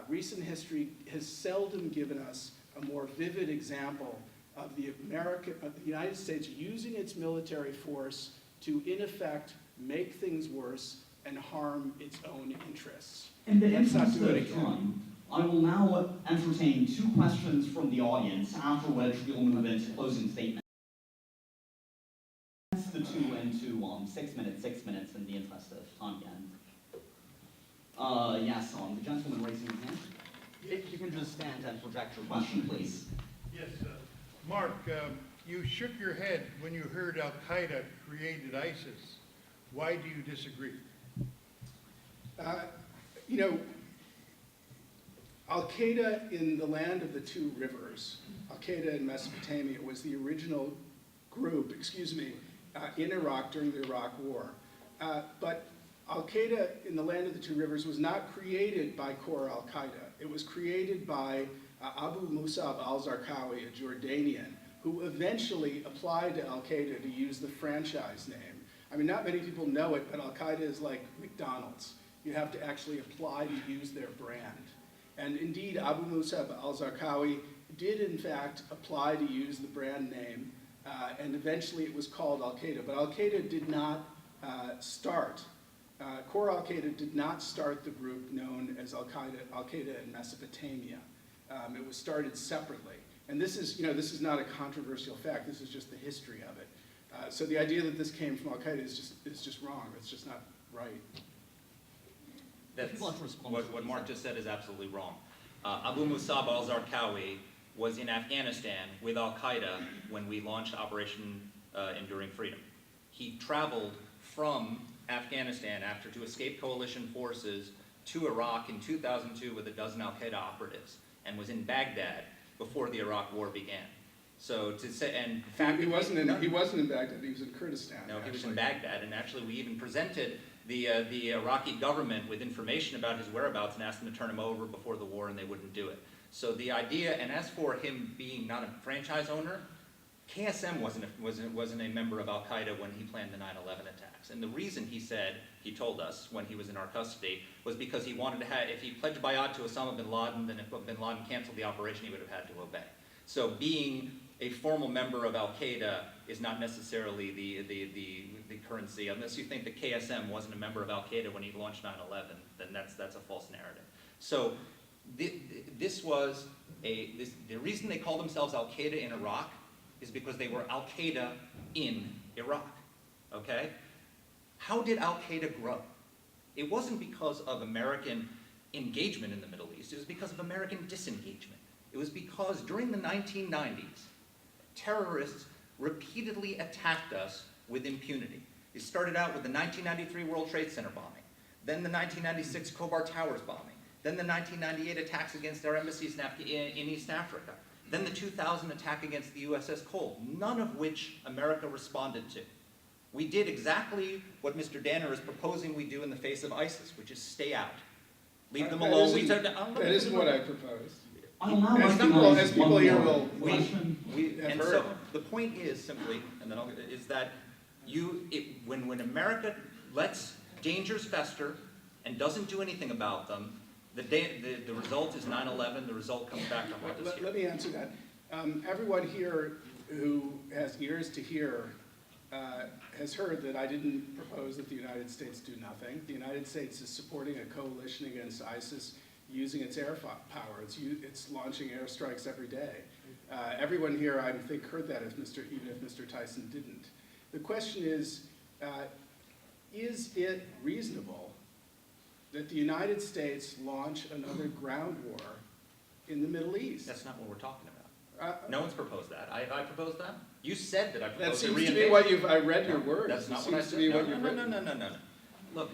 Recent history has seldom given us a more vivid example of the United States using its military force to, in effect, make things worse and harm its own interests. In the Let's not interest do it of again. time, I will now entertain 2 questions from the audience, after which we'll move into closing statements. The two into 6 minutes in the interest of time again. Yes, the gentleman raising his hand. If you can just stand and project your question, please. Yes, Mark, you shook your head when you heard Al-Qaeda created ISIS. Why do you disagree? You know, Al-Qaeda in the land of the 2 rivers, Al-Qaeda in Mesopotamia, was the original group, in Iraq during the Iraq War. But Al-Qaeda in the land of the 2 rivers was not created by core Al-Qaeda. It was created by Abu Musab al-Zarqawi, a Jordanian, who eventually applied to Al-Qaeda to use the franchise name. I mean, not many people know it, but Al-Qaeda is like McDonald's. You have to actually apply to use their brand. And indeed, Abu Musab al-Zarqawi did in fact apply to use the brand name, and eventually it was called Al-Qaeda. But Al-Qaeda did not start. Core Al-Qaeda did not start the group known as Al-Qaeda in Mesopotamia. It was started separately. And this is not a controversial fact. This is just the history of it. So the idea that this came from Al-Qaeda is just wrong. It's just not right. That's, People have to respond to what what he Mark said. just said is absolutely wrong. Abu Musab al-Zarqawi was in Afghanistan with Al-Qaeda when we launched Operation Enduring Freedom. He traveled from Afghanistan to escape coalition forces to Iraq in 2002 with a dozen Al-Qaeda operatives, and was in Baghdad before the Iraq War began. So to say, and in fact, He wasn't in Baghdad. He was in Kurdistan. no, he was actually. in Baghdad, and actually we even presented the Iraqi government with information about his whereabouts and asked them to turn him over before the war, and they wouldn't do it. So the idea, and as for him being not a franchise owner, KSM wasn't a member of Al-Qaeda when he planned the 9/11 attacks. And the reason he told us when he was in our custody, was because he wanted to have, if he pledged bayat to Osama bin Laden, then if bin Laden canceled the operation, he would have had to obey. So being a formal member of Al-Qaeda is not necessarily the currency, unless you think that KSM wasn't a member of Al-Qaeda when he launched 9/11, then that's a false narrative. So the reason they call themselves Al-Qaeda in Iraq is because they were Al-Qaeda in Iraq, okay? How did Al-Qaeda grow? It wasn't because of American engagement in the Middle East, it was because of American disengagement. It was because during the 1990s, terrorists repeatedly attacked us with impunity. It started out with the 1993 World Trade Center bombing, then the 1996 Khobar Towers bombing, then the 1998 attacks against our embassies in East Africa, then the 2000 attack against the USS Cole, none of which America responded to. We did exactly what Mr. Danner is proposing we do in the face of ISIS, which is stay out. Leave them alone. That isn't what I proposed. I will now As recognize people one here more will question. have And heard. so the point is simply, and then is that when America lets dangers fester and doesn't do anything about them, the result is 9/11. The result comes back to haunt us here. Let me answer that. Everyone here who has ears to hear has heard that I didn't propose that the United States do nothing. The United States is supporting a coalition against ISIS using its air power. It's launching airstrikes every day. Everyone here, I think, heard that, even if Mr. Tyson didn't. The question is it reasonable that the United States launch another ground war in the Middle East? That's not what we're talking about. No one's proposed that. I proposed that? You said that I That proposed a seems to reinvasion. be what I read your No, words. that's not It what I seems to said. be No, what you've written. no. Look,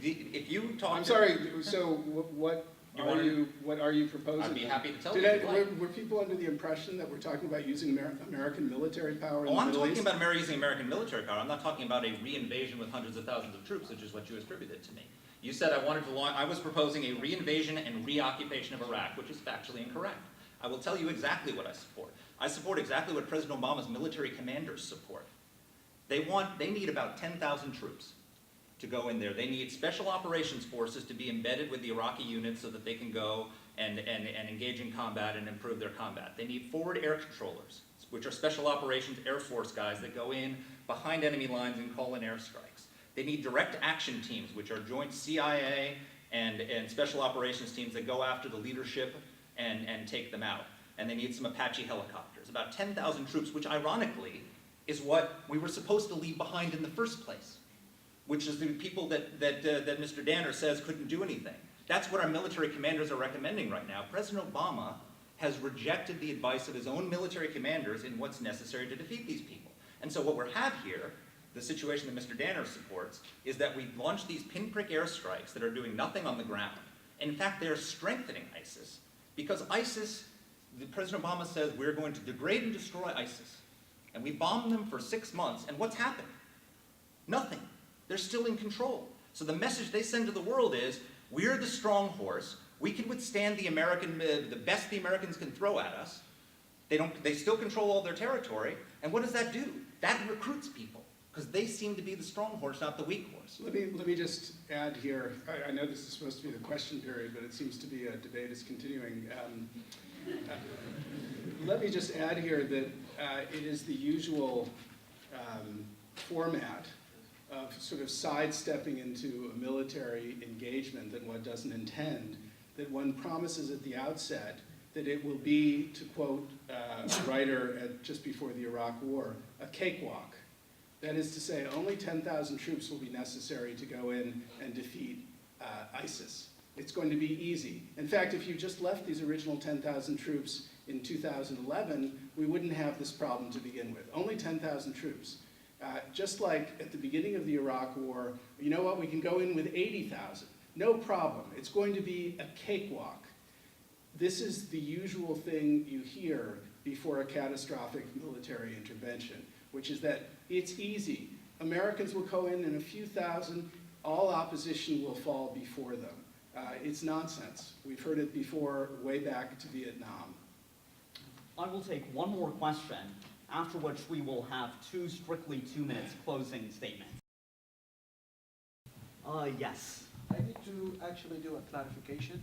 if you talk I'm to- sorry, so what You are wanna- you proposing? I'd be then? happy to tell you if you'd like. Were people under the impression that we're talking about using American military power in Oh, the I'm Middle talking East? about using American military power. I'm not talking about a reinvasion with hundreds of thousands of troops, which is what you attributed to me. You said I was proposing a reinvasion and reoccupation of Iraq, which is factually incorrect. I will tell you exactly what I support. I support exactly what President Obama's military commanders support. They need about 10,000 troops to go in there. They need special operations forces to be embedded with the Iraqi units so that they can go and engage in combat and improve their combat. They need forward air controllers, which are special operations Air Force guys that go in behind enemy lines and call in airstrikes. They need direct action teams, which are joint CIA and and special operations teams that go after the leadership and take them out. And they need some Apache helicopters. About 10,000 troops, which ironically is what we were supposed to leave behind in the first place, which is the people that Mr. Danner says couldn't do anything. That's what our military commanders are recommending right now. President Obama has rejected the advice of his own military commanders in what's necessary to defeat these people. And so what we have here, the situation that Mr. Danner supports, is that we launch these pinprick airstrikes that are doing nothing on the ground. In fact, they're strengthening ISIS, because ISIS, President Obama says, we're going to degrade and destroy ISIS. And we bombed them for 6 months, and what's happened? Nothing. They're still in control. So the message they send to the world is, we're the strong horse, we can withstand the best the Americans can throw at us. They still control all their territory, and what does that do? That recruits people, because they seem to be the strong horse, not the weak horse. Let me just add here, I know this is supposed to be the question period, but it seems to be a debate is continuing. Let me just add here that it is the usual format of sort of sidestepping into a military engagement that one doesn't intend, that one promises at the outset that it will be, to quote a writer just before the Iraq War, a cakewalk. That is to say, only 10,000 troops will be necessary to go in and defeat ISIS. It's going to be easy. In fact, if you just left these original 10,000 troops in 2011, we wouldn't have this problem to begin with. Only 10,000 troops. Just like at the beginning of the Iraq War, you know what, we can go in with 80,000. No problem. It's going to be a cakewalk. This is the usual thing you hear before a catastrophic military intervention, which is that it's easy. Americans will go in a few thousand, all opposition will fall before them. It's nonsense. We've heard it before, way back to Vietnam. I will take one more question, after which we will have two strictly 2 minutes closing statements. Yes. I need to actually do a clarification.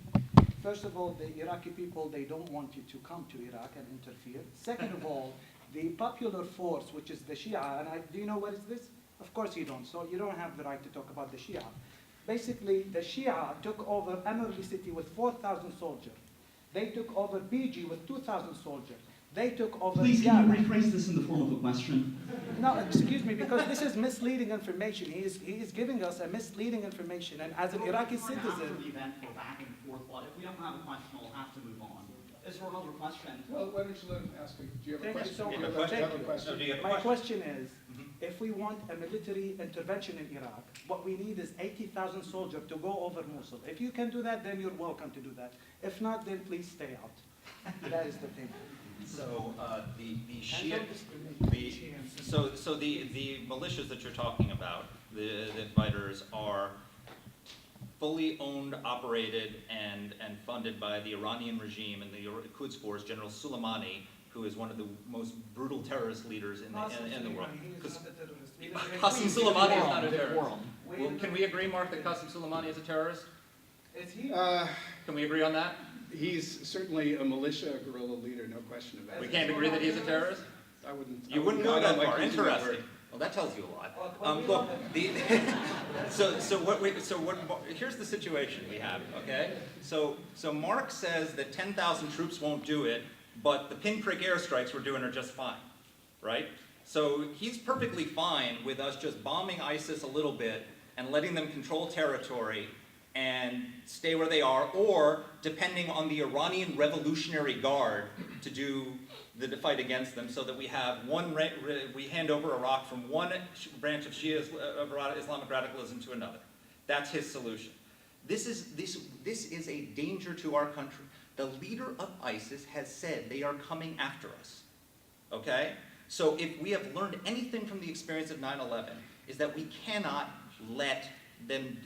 First of all, the Iraqi people, they don't want you to come to Iraq and interfere. Second of all, the popular force, which is the Shia, and do you know what is this? Of course you don't, so you don't have the right to talk about the Shia. Basically, the Shia took over Amarli city with 4,000 soldiers. They took over BG with 2,000 soldiers. They took over... Please, can you rephrase this in the form of a question? No, excuse me, because this is misleading information. He is giving us a misleading information, and as an Iraqi After citizen... the event, go back and forth, but if we don't have a question, we'll have to move on. Is there another question? Well, why don't you let him ask me? Do you have a Thank you question? so much. You have a Do you have a Thank question? No, do you have a My question? question is, if we want a military intervention in Iraq, what we need is 80,000 soldiers to go over Mosul. If you can do that, then you're welcome to do that. If not, then please stay out. That is the thing. So the Shia, the militias that you're talking about, the fighters are fully owned, operated, and funded by the Iranian regime and the Quds Force, General Soleimani, who is one of the most brutal terrorist leaders in the world. Qasem Soleimani is not a terrorist. Well, can we agree, Mark, that Qasem Soleimani is a terrorist? Is he? Can we agree on that? He's certainly a militia guerrilla leader, no question about We it. can't agree that he's a terrorist? I wouldn't. You wouldn't go that far. using that Interesting. word. Well, that tells you a lot. Well, Look, here's the situation we have. Okay. So Mark says that 10,000 troops won't do it, but the pinprick airstrikes we're doing are just fine, right? So he's perfectly fine with us just bombing ISIS a little bit and letting them control territory and stay where they are, or depending on the Iranian Revolutionary Guard to do the fight against them, so that we have we hand over Iraq from one branch of Shia Islamic radicalism to another. That's his solution. This is a danger to our country. The leader of ISIS has said they are coming after us. Okay? So if we have learned anything from the experience of 9/11, is that we cannot let them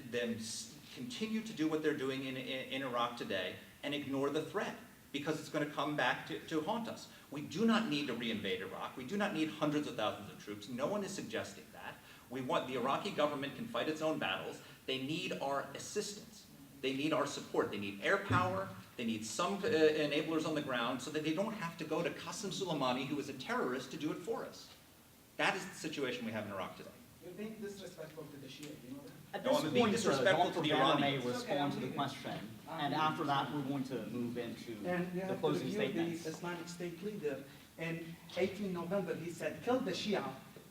continue to do what they're doing in Iraq today and ignore the threat, because it's going to come back to haunt us. We do not need to reinvade Iraq. We do not need hundreds of thousands of troops. No one is suggesting that. The Iraqi government can fight its own battles. They need our assistance. They need our support. They need air power. They need some enablers on the ground so that they don't have to go to Qasem Soleimani, who is a terrorist, to do it for us. That is the situation we have in Iraq today. You're being disrespectful to the Shia, you know that? At No, this I'm being point, disrespectful to Dr. the Banner may Iranians. respond to the question, and after that, we're going to move into And you the have to closing review statements. the Islamic State leader. In 18 November, he said, kill the Shia,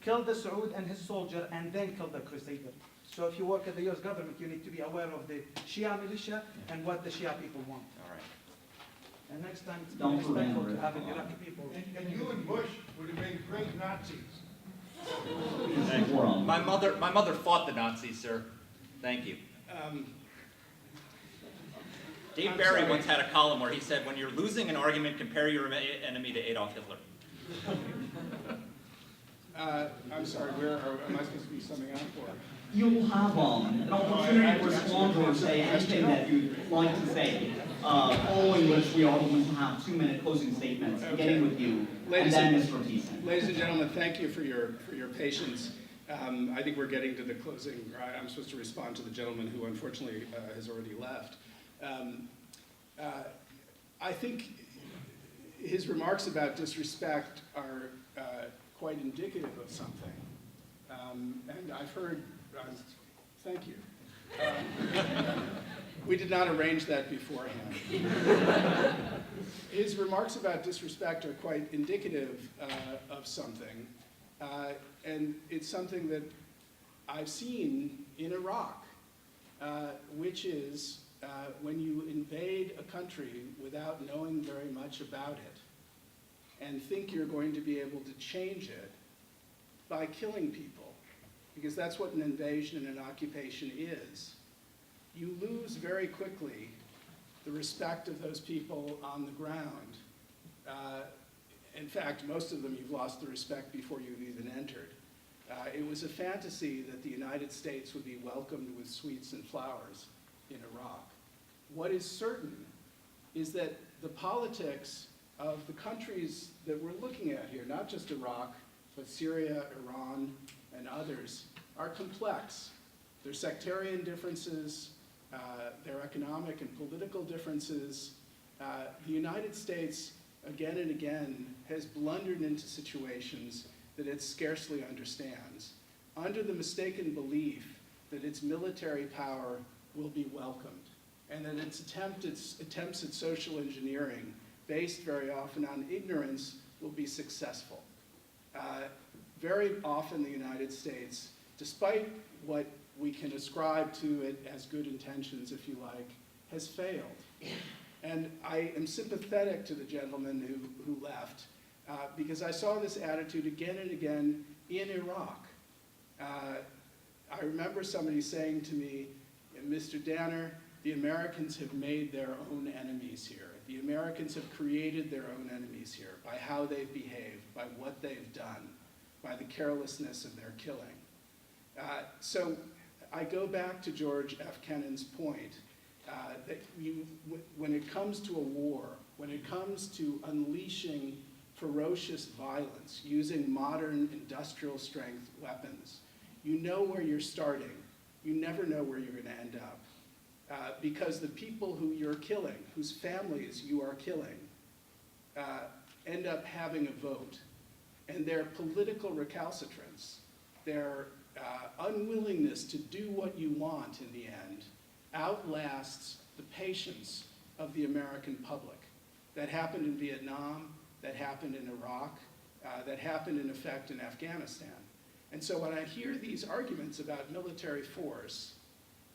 kill the Saud and his soldier, and then kill the Crusader. So if you work at the US government, you need to be aware of the Shia militia and what the Shia people want. All right. And next time, it's Don't more respectful remember to have it. Iraqi people. And you and Bush would have been great Nazis. Forum. My mother fought the Nazis, sir. Thank you. Dave I'm Barry sorry. once had a column where he said, when you're losing an argument, compare your enemy to Adolf Hitler. I'm sorry, am I supposed to be summing up or? You'll have an opportunity to respond or say anything that you'd like to say, following which we are going to have 2-minute closing statements, beginning with you, Ladies and then and- Mr. Thiessen. Ladies and gentlemen, thank you for your patience. I think we're getting to the closing. I'm supposed to respond to the gentleman who unfortunately has already left. I think his remarks about disrespect are quite indicative of something. And I've heard, thank you. We did not arrange that beforehand. His remarks about disrespect are quite indicative of something. And it's something that I've seen in Iraq, which is when you invade a country without knowing very much about it and think you're going to be able to change it by killing people, because that's what an invasion and an occupation is. You lose very quickly the respect of those people on the ground. In fact, most of them you've lost the respect before you've even entered. It was a fantasy that the United States would be welcomed with sweets and flowers in Iraq. What is certain is that the politics of the countries that we're looking at here, not just Iraq, but Syria, Iran, and others, are complex. Their sectarian differences, their economic and political differences. The United States, again and again, has blundered into situations that it scarcely understands, under the mistaken belief that its military power will be welcomed, and that its attempts at social engineering, based very often on ignorance, will be successful. Very often the United States, despite what we can ascribe to it as good intentions, if you like, has failed. And I am sympathetic to the gentleman who left, because I saw this attitude again and again in Iraq. I remember somebody saying to me, Mr. Danner, the Americans have made their own enemies here. The Americans have created their own enemies here by how they've behaved, by what they've done, by the carelessness of their killing. So I go back to George F. Kennan's point that when it comes to a war, when it comes to unleashing ferocious violence, using modern industrial strength weapons, you know where you're starting. You never know where you're going to end up. Because the people who you're killing, whose families you are killing, end up having a vote. And their political recalcitrance, their unwillingness to do what you want in the end, outlasts the patience of the American public. That happened in Vietnam, that happened in Iraq, that happened in effect in Afghanistan. And so when I hear these arguments about military force,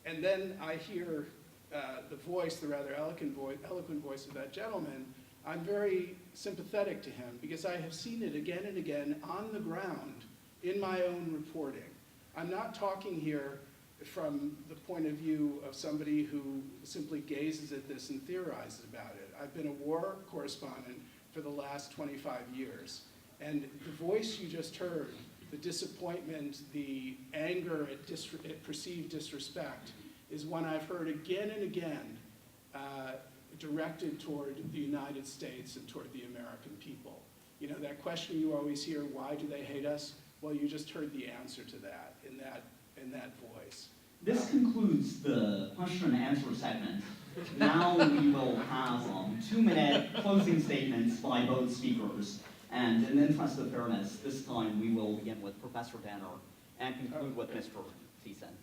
and then I hear the voice, the rather eloquent voice of that gentleman, I'm very sympathetic to him because I have seen it again and again on the ground in my own reporting. I'm not talking here from the point of view of somebody who simply gazes at this and theorizes about it. I've been a war correspondent for the last 25 years. And the voice you just heard, the disappointment, the anger at perceived disrespect, is one I've heard again and again directed toward the United States and toward the American people. You know, that question you always hear, why do they hate us? Well, you just heard the answer to that in that voice. This concludes the question and answer segment. Now we will have 2-minute closing statements by both speakers. And in the interest of fairness, this time we will begin with Professor Danner and conclude with Mr. Thiessen.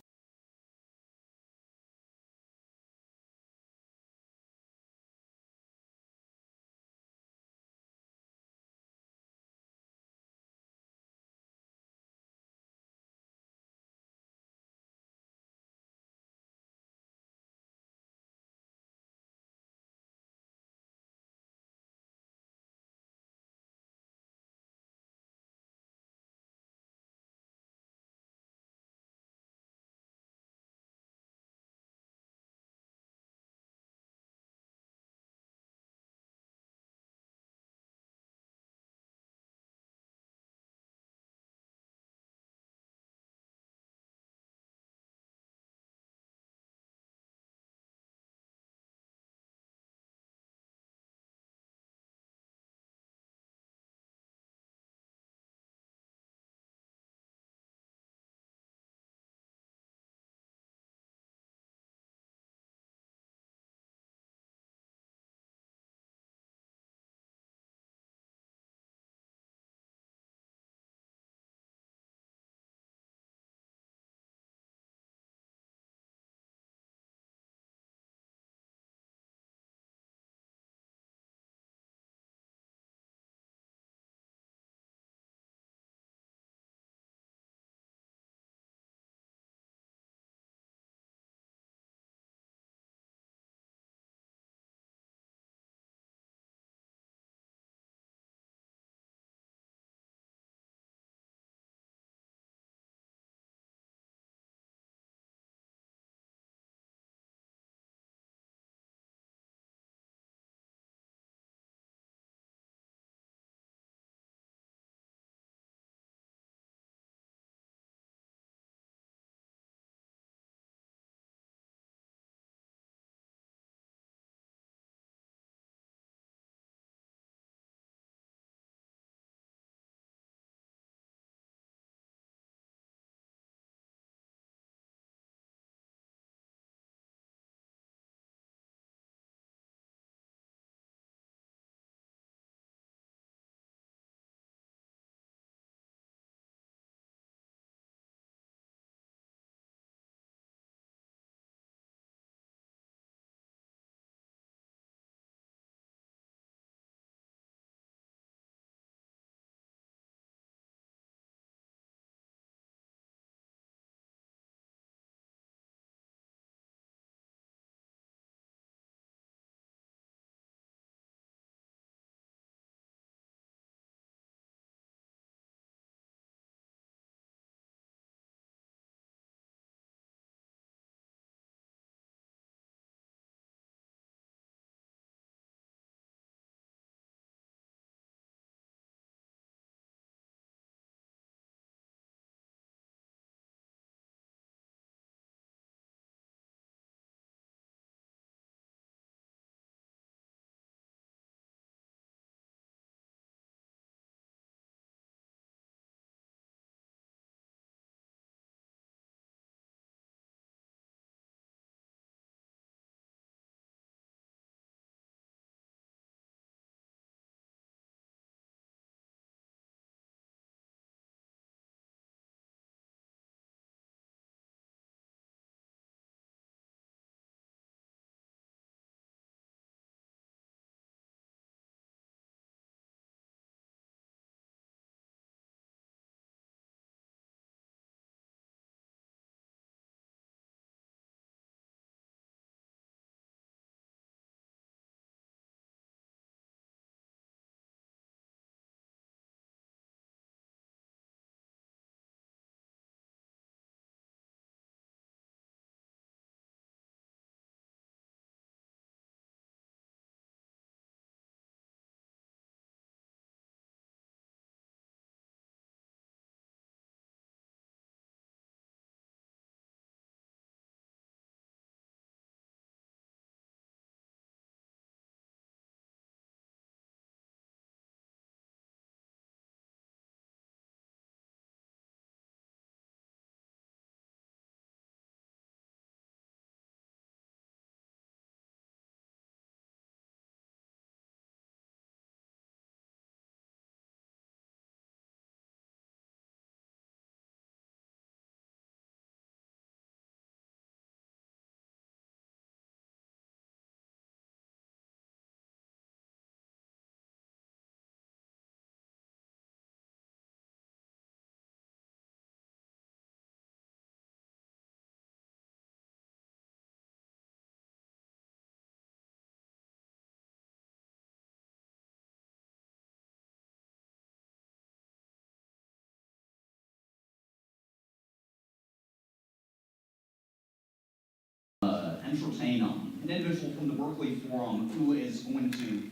entertain an individual from the Berkeley Forum who is going to be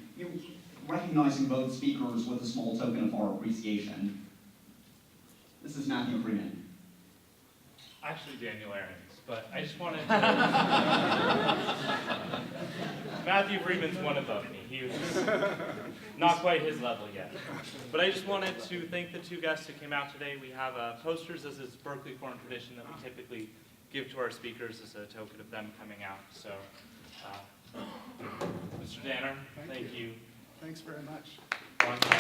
recognizing both speakers with a small token of our appreciation. This is Matthew Freeman. Actually, Daniel Aarons, but I just wanted to... Matthew Freeman's one above me. He was not quite his level yet. But I just wanted to thank the two guests who came out today. We have posters, as is Berkeley Forum tradition, that we typically give to our speakers as a token of them coming out. So, Mr. Danner, thank you. Thanks very much. Long time.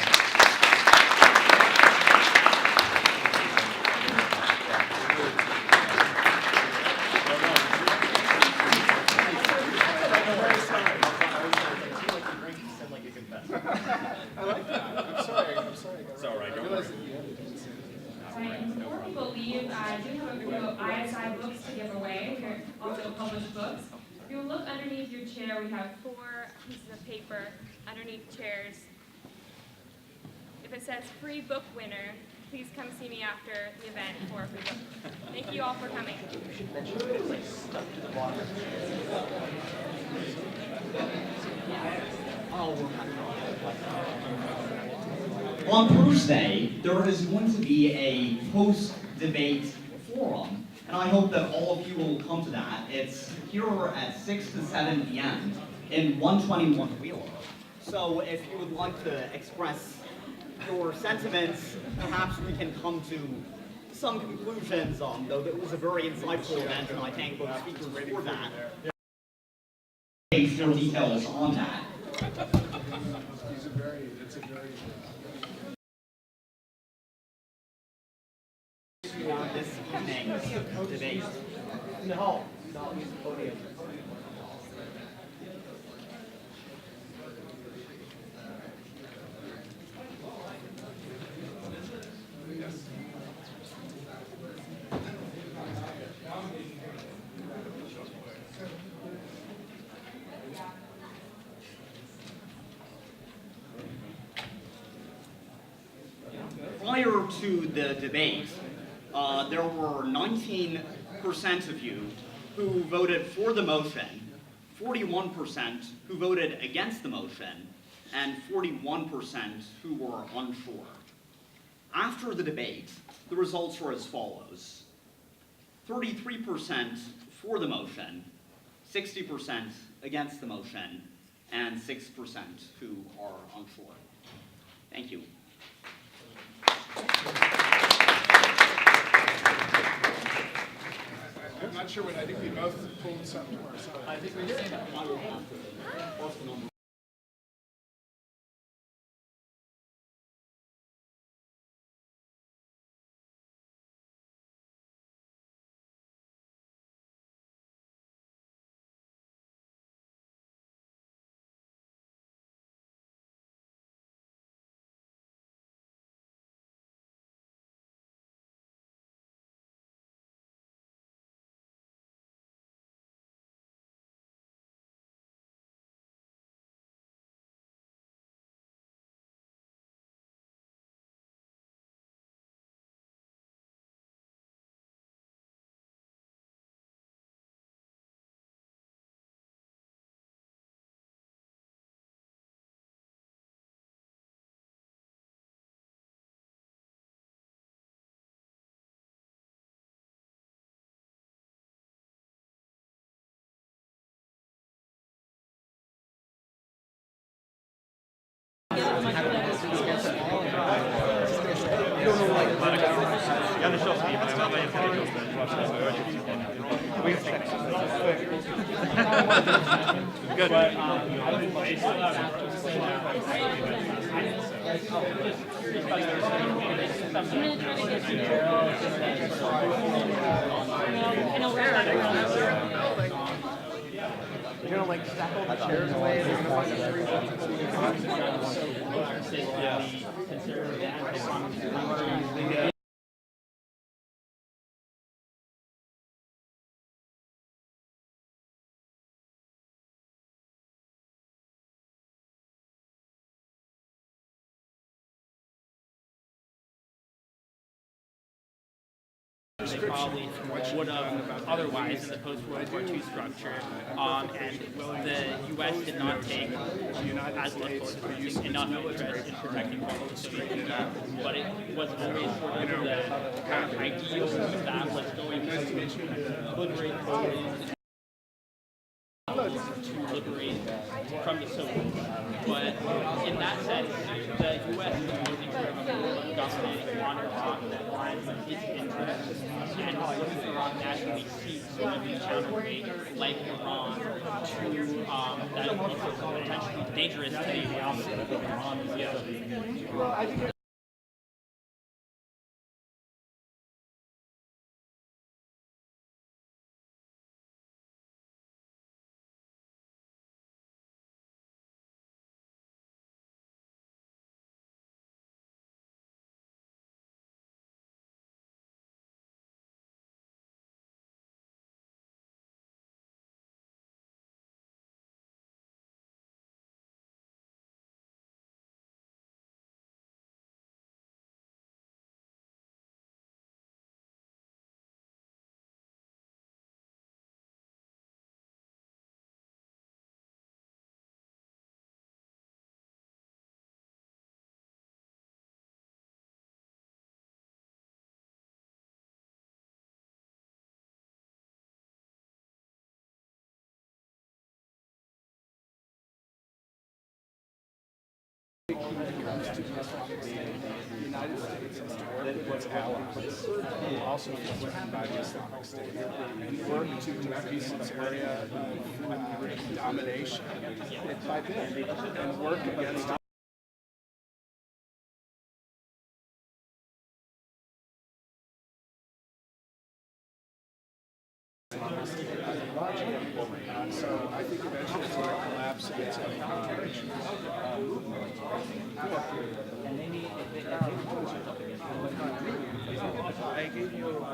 I like that. I'm sorry. It's all right, I don't realized worry. that the other didn't say that. Right, and before people leave, I do have a few ISI books to give away. They're also published books. If you look underneath your chair, we have 4 pieces of paper underneath chairs. If it says free book winner, please come see me after the event for a free book. Thank you all for coming. On Thursday, there is going to be a post-debate forum, and I hope that all of you will come to that. It's here at 6 to 7 p.m. in 121 Wheeler. So if you would like to express your sentiments, perhaps we can come to some conclusions, though it was a very insightful event, and I thank both speakers for that. More details on that. It's a very This evening's debate. In the hall. No, use the podium. Prior to the debate, there were 19% of you who voted for the motion, 41% who voted against the motion, and 41% who were unsure. After the debate, the results were as follows: 33% for the motion, 60% against the motion, and 6% who are unsure. Thank you. I'm not sure what, I think we both pulled something to our side. I think we did. I will have to post the number. You're gonna like stack all the chairs away and you're gonna find a free one. they probably would have otherwise in the post-World War II structure. And the U.S. did not take as much enough interest in protecting Soviet, but it was always sort of the kind of ideal that was going to liberate Poland to liberate from the Soviets. But in that sense, the U.S. was looking for a government on Iraq that aligns with its interests and was looking for Iraq to actually see some of these counterweight, like Iran, to that is also potentially dangerous to the opposite of Iran is the other. The United States has to work with its allies, also threatened by the Islamic State, and work to decrease its area of domination bit by bit, and work against so I think eventually it's going to collapse and it's going to I gave you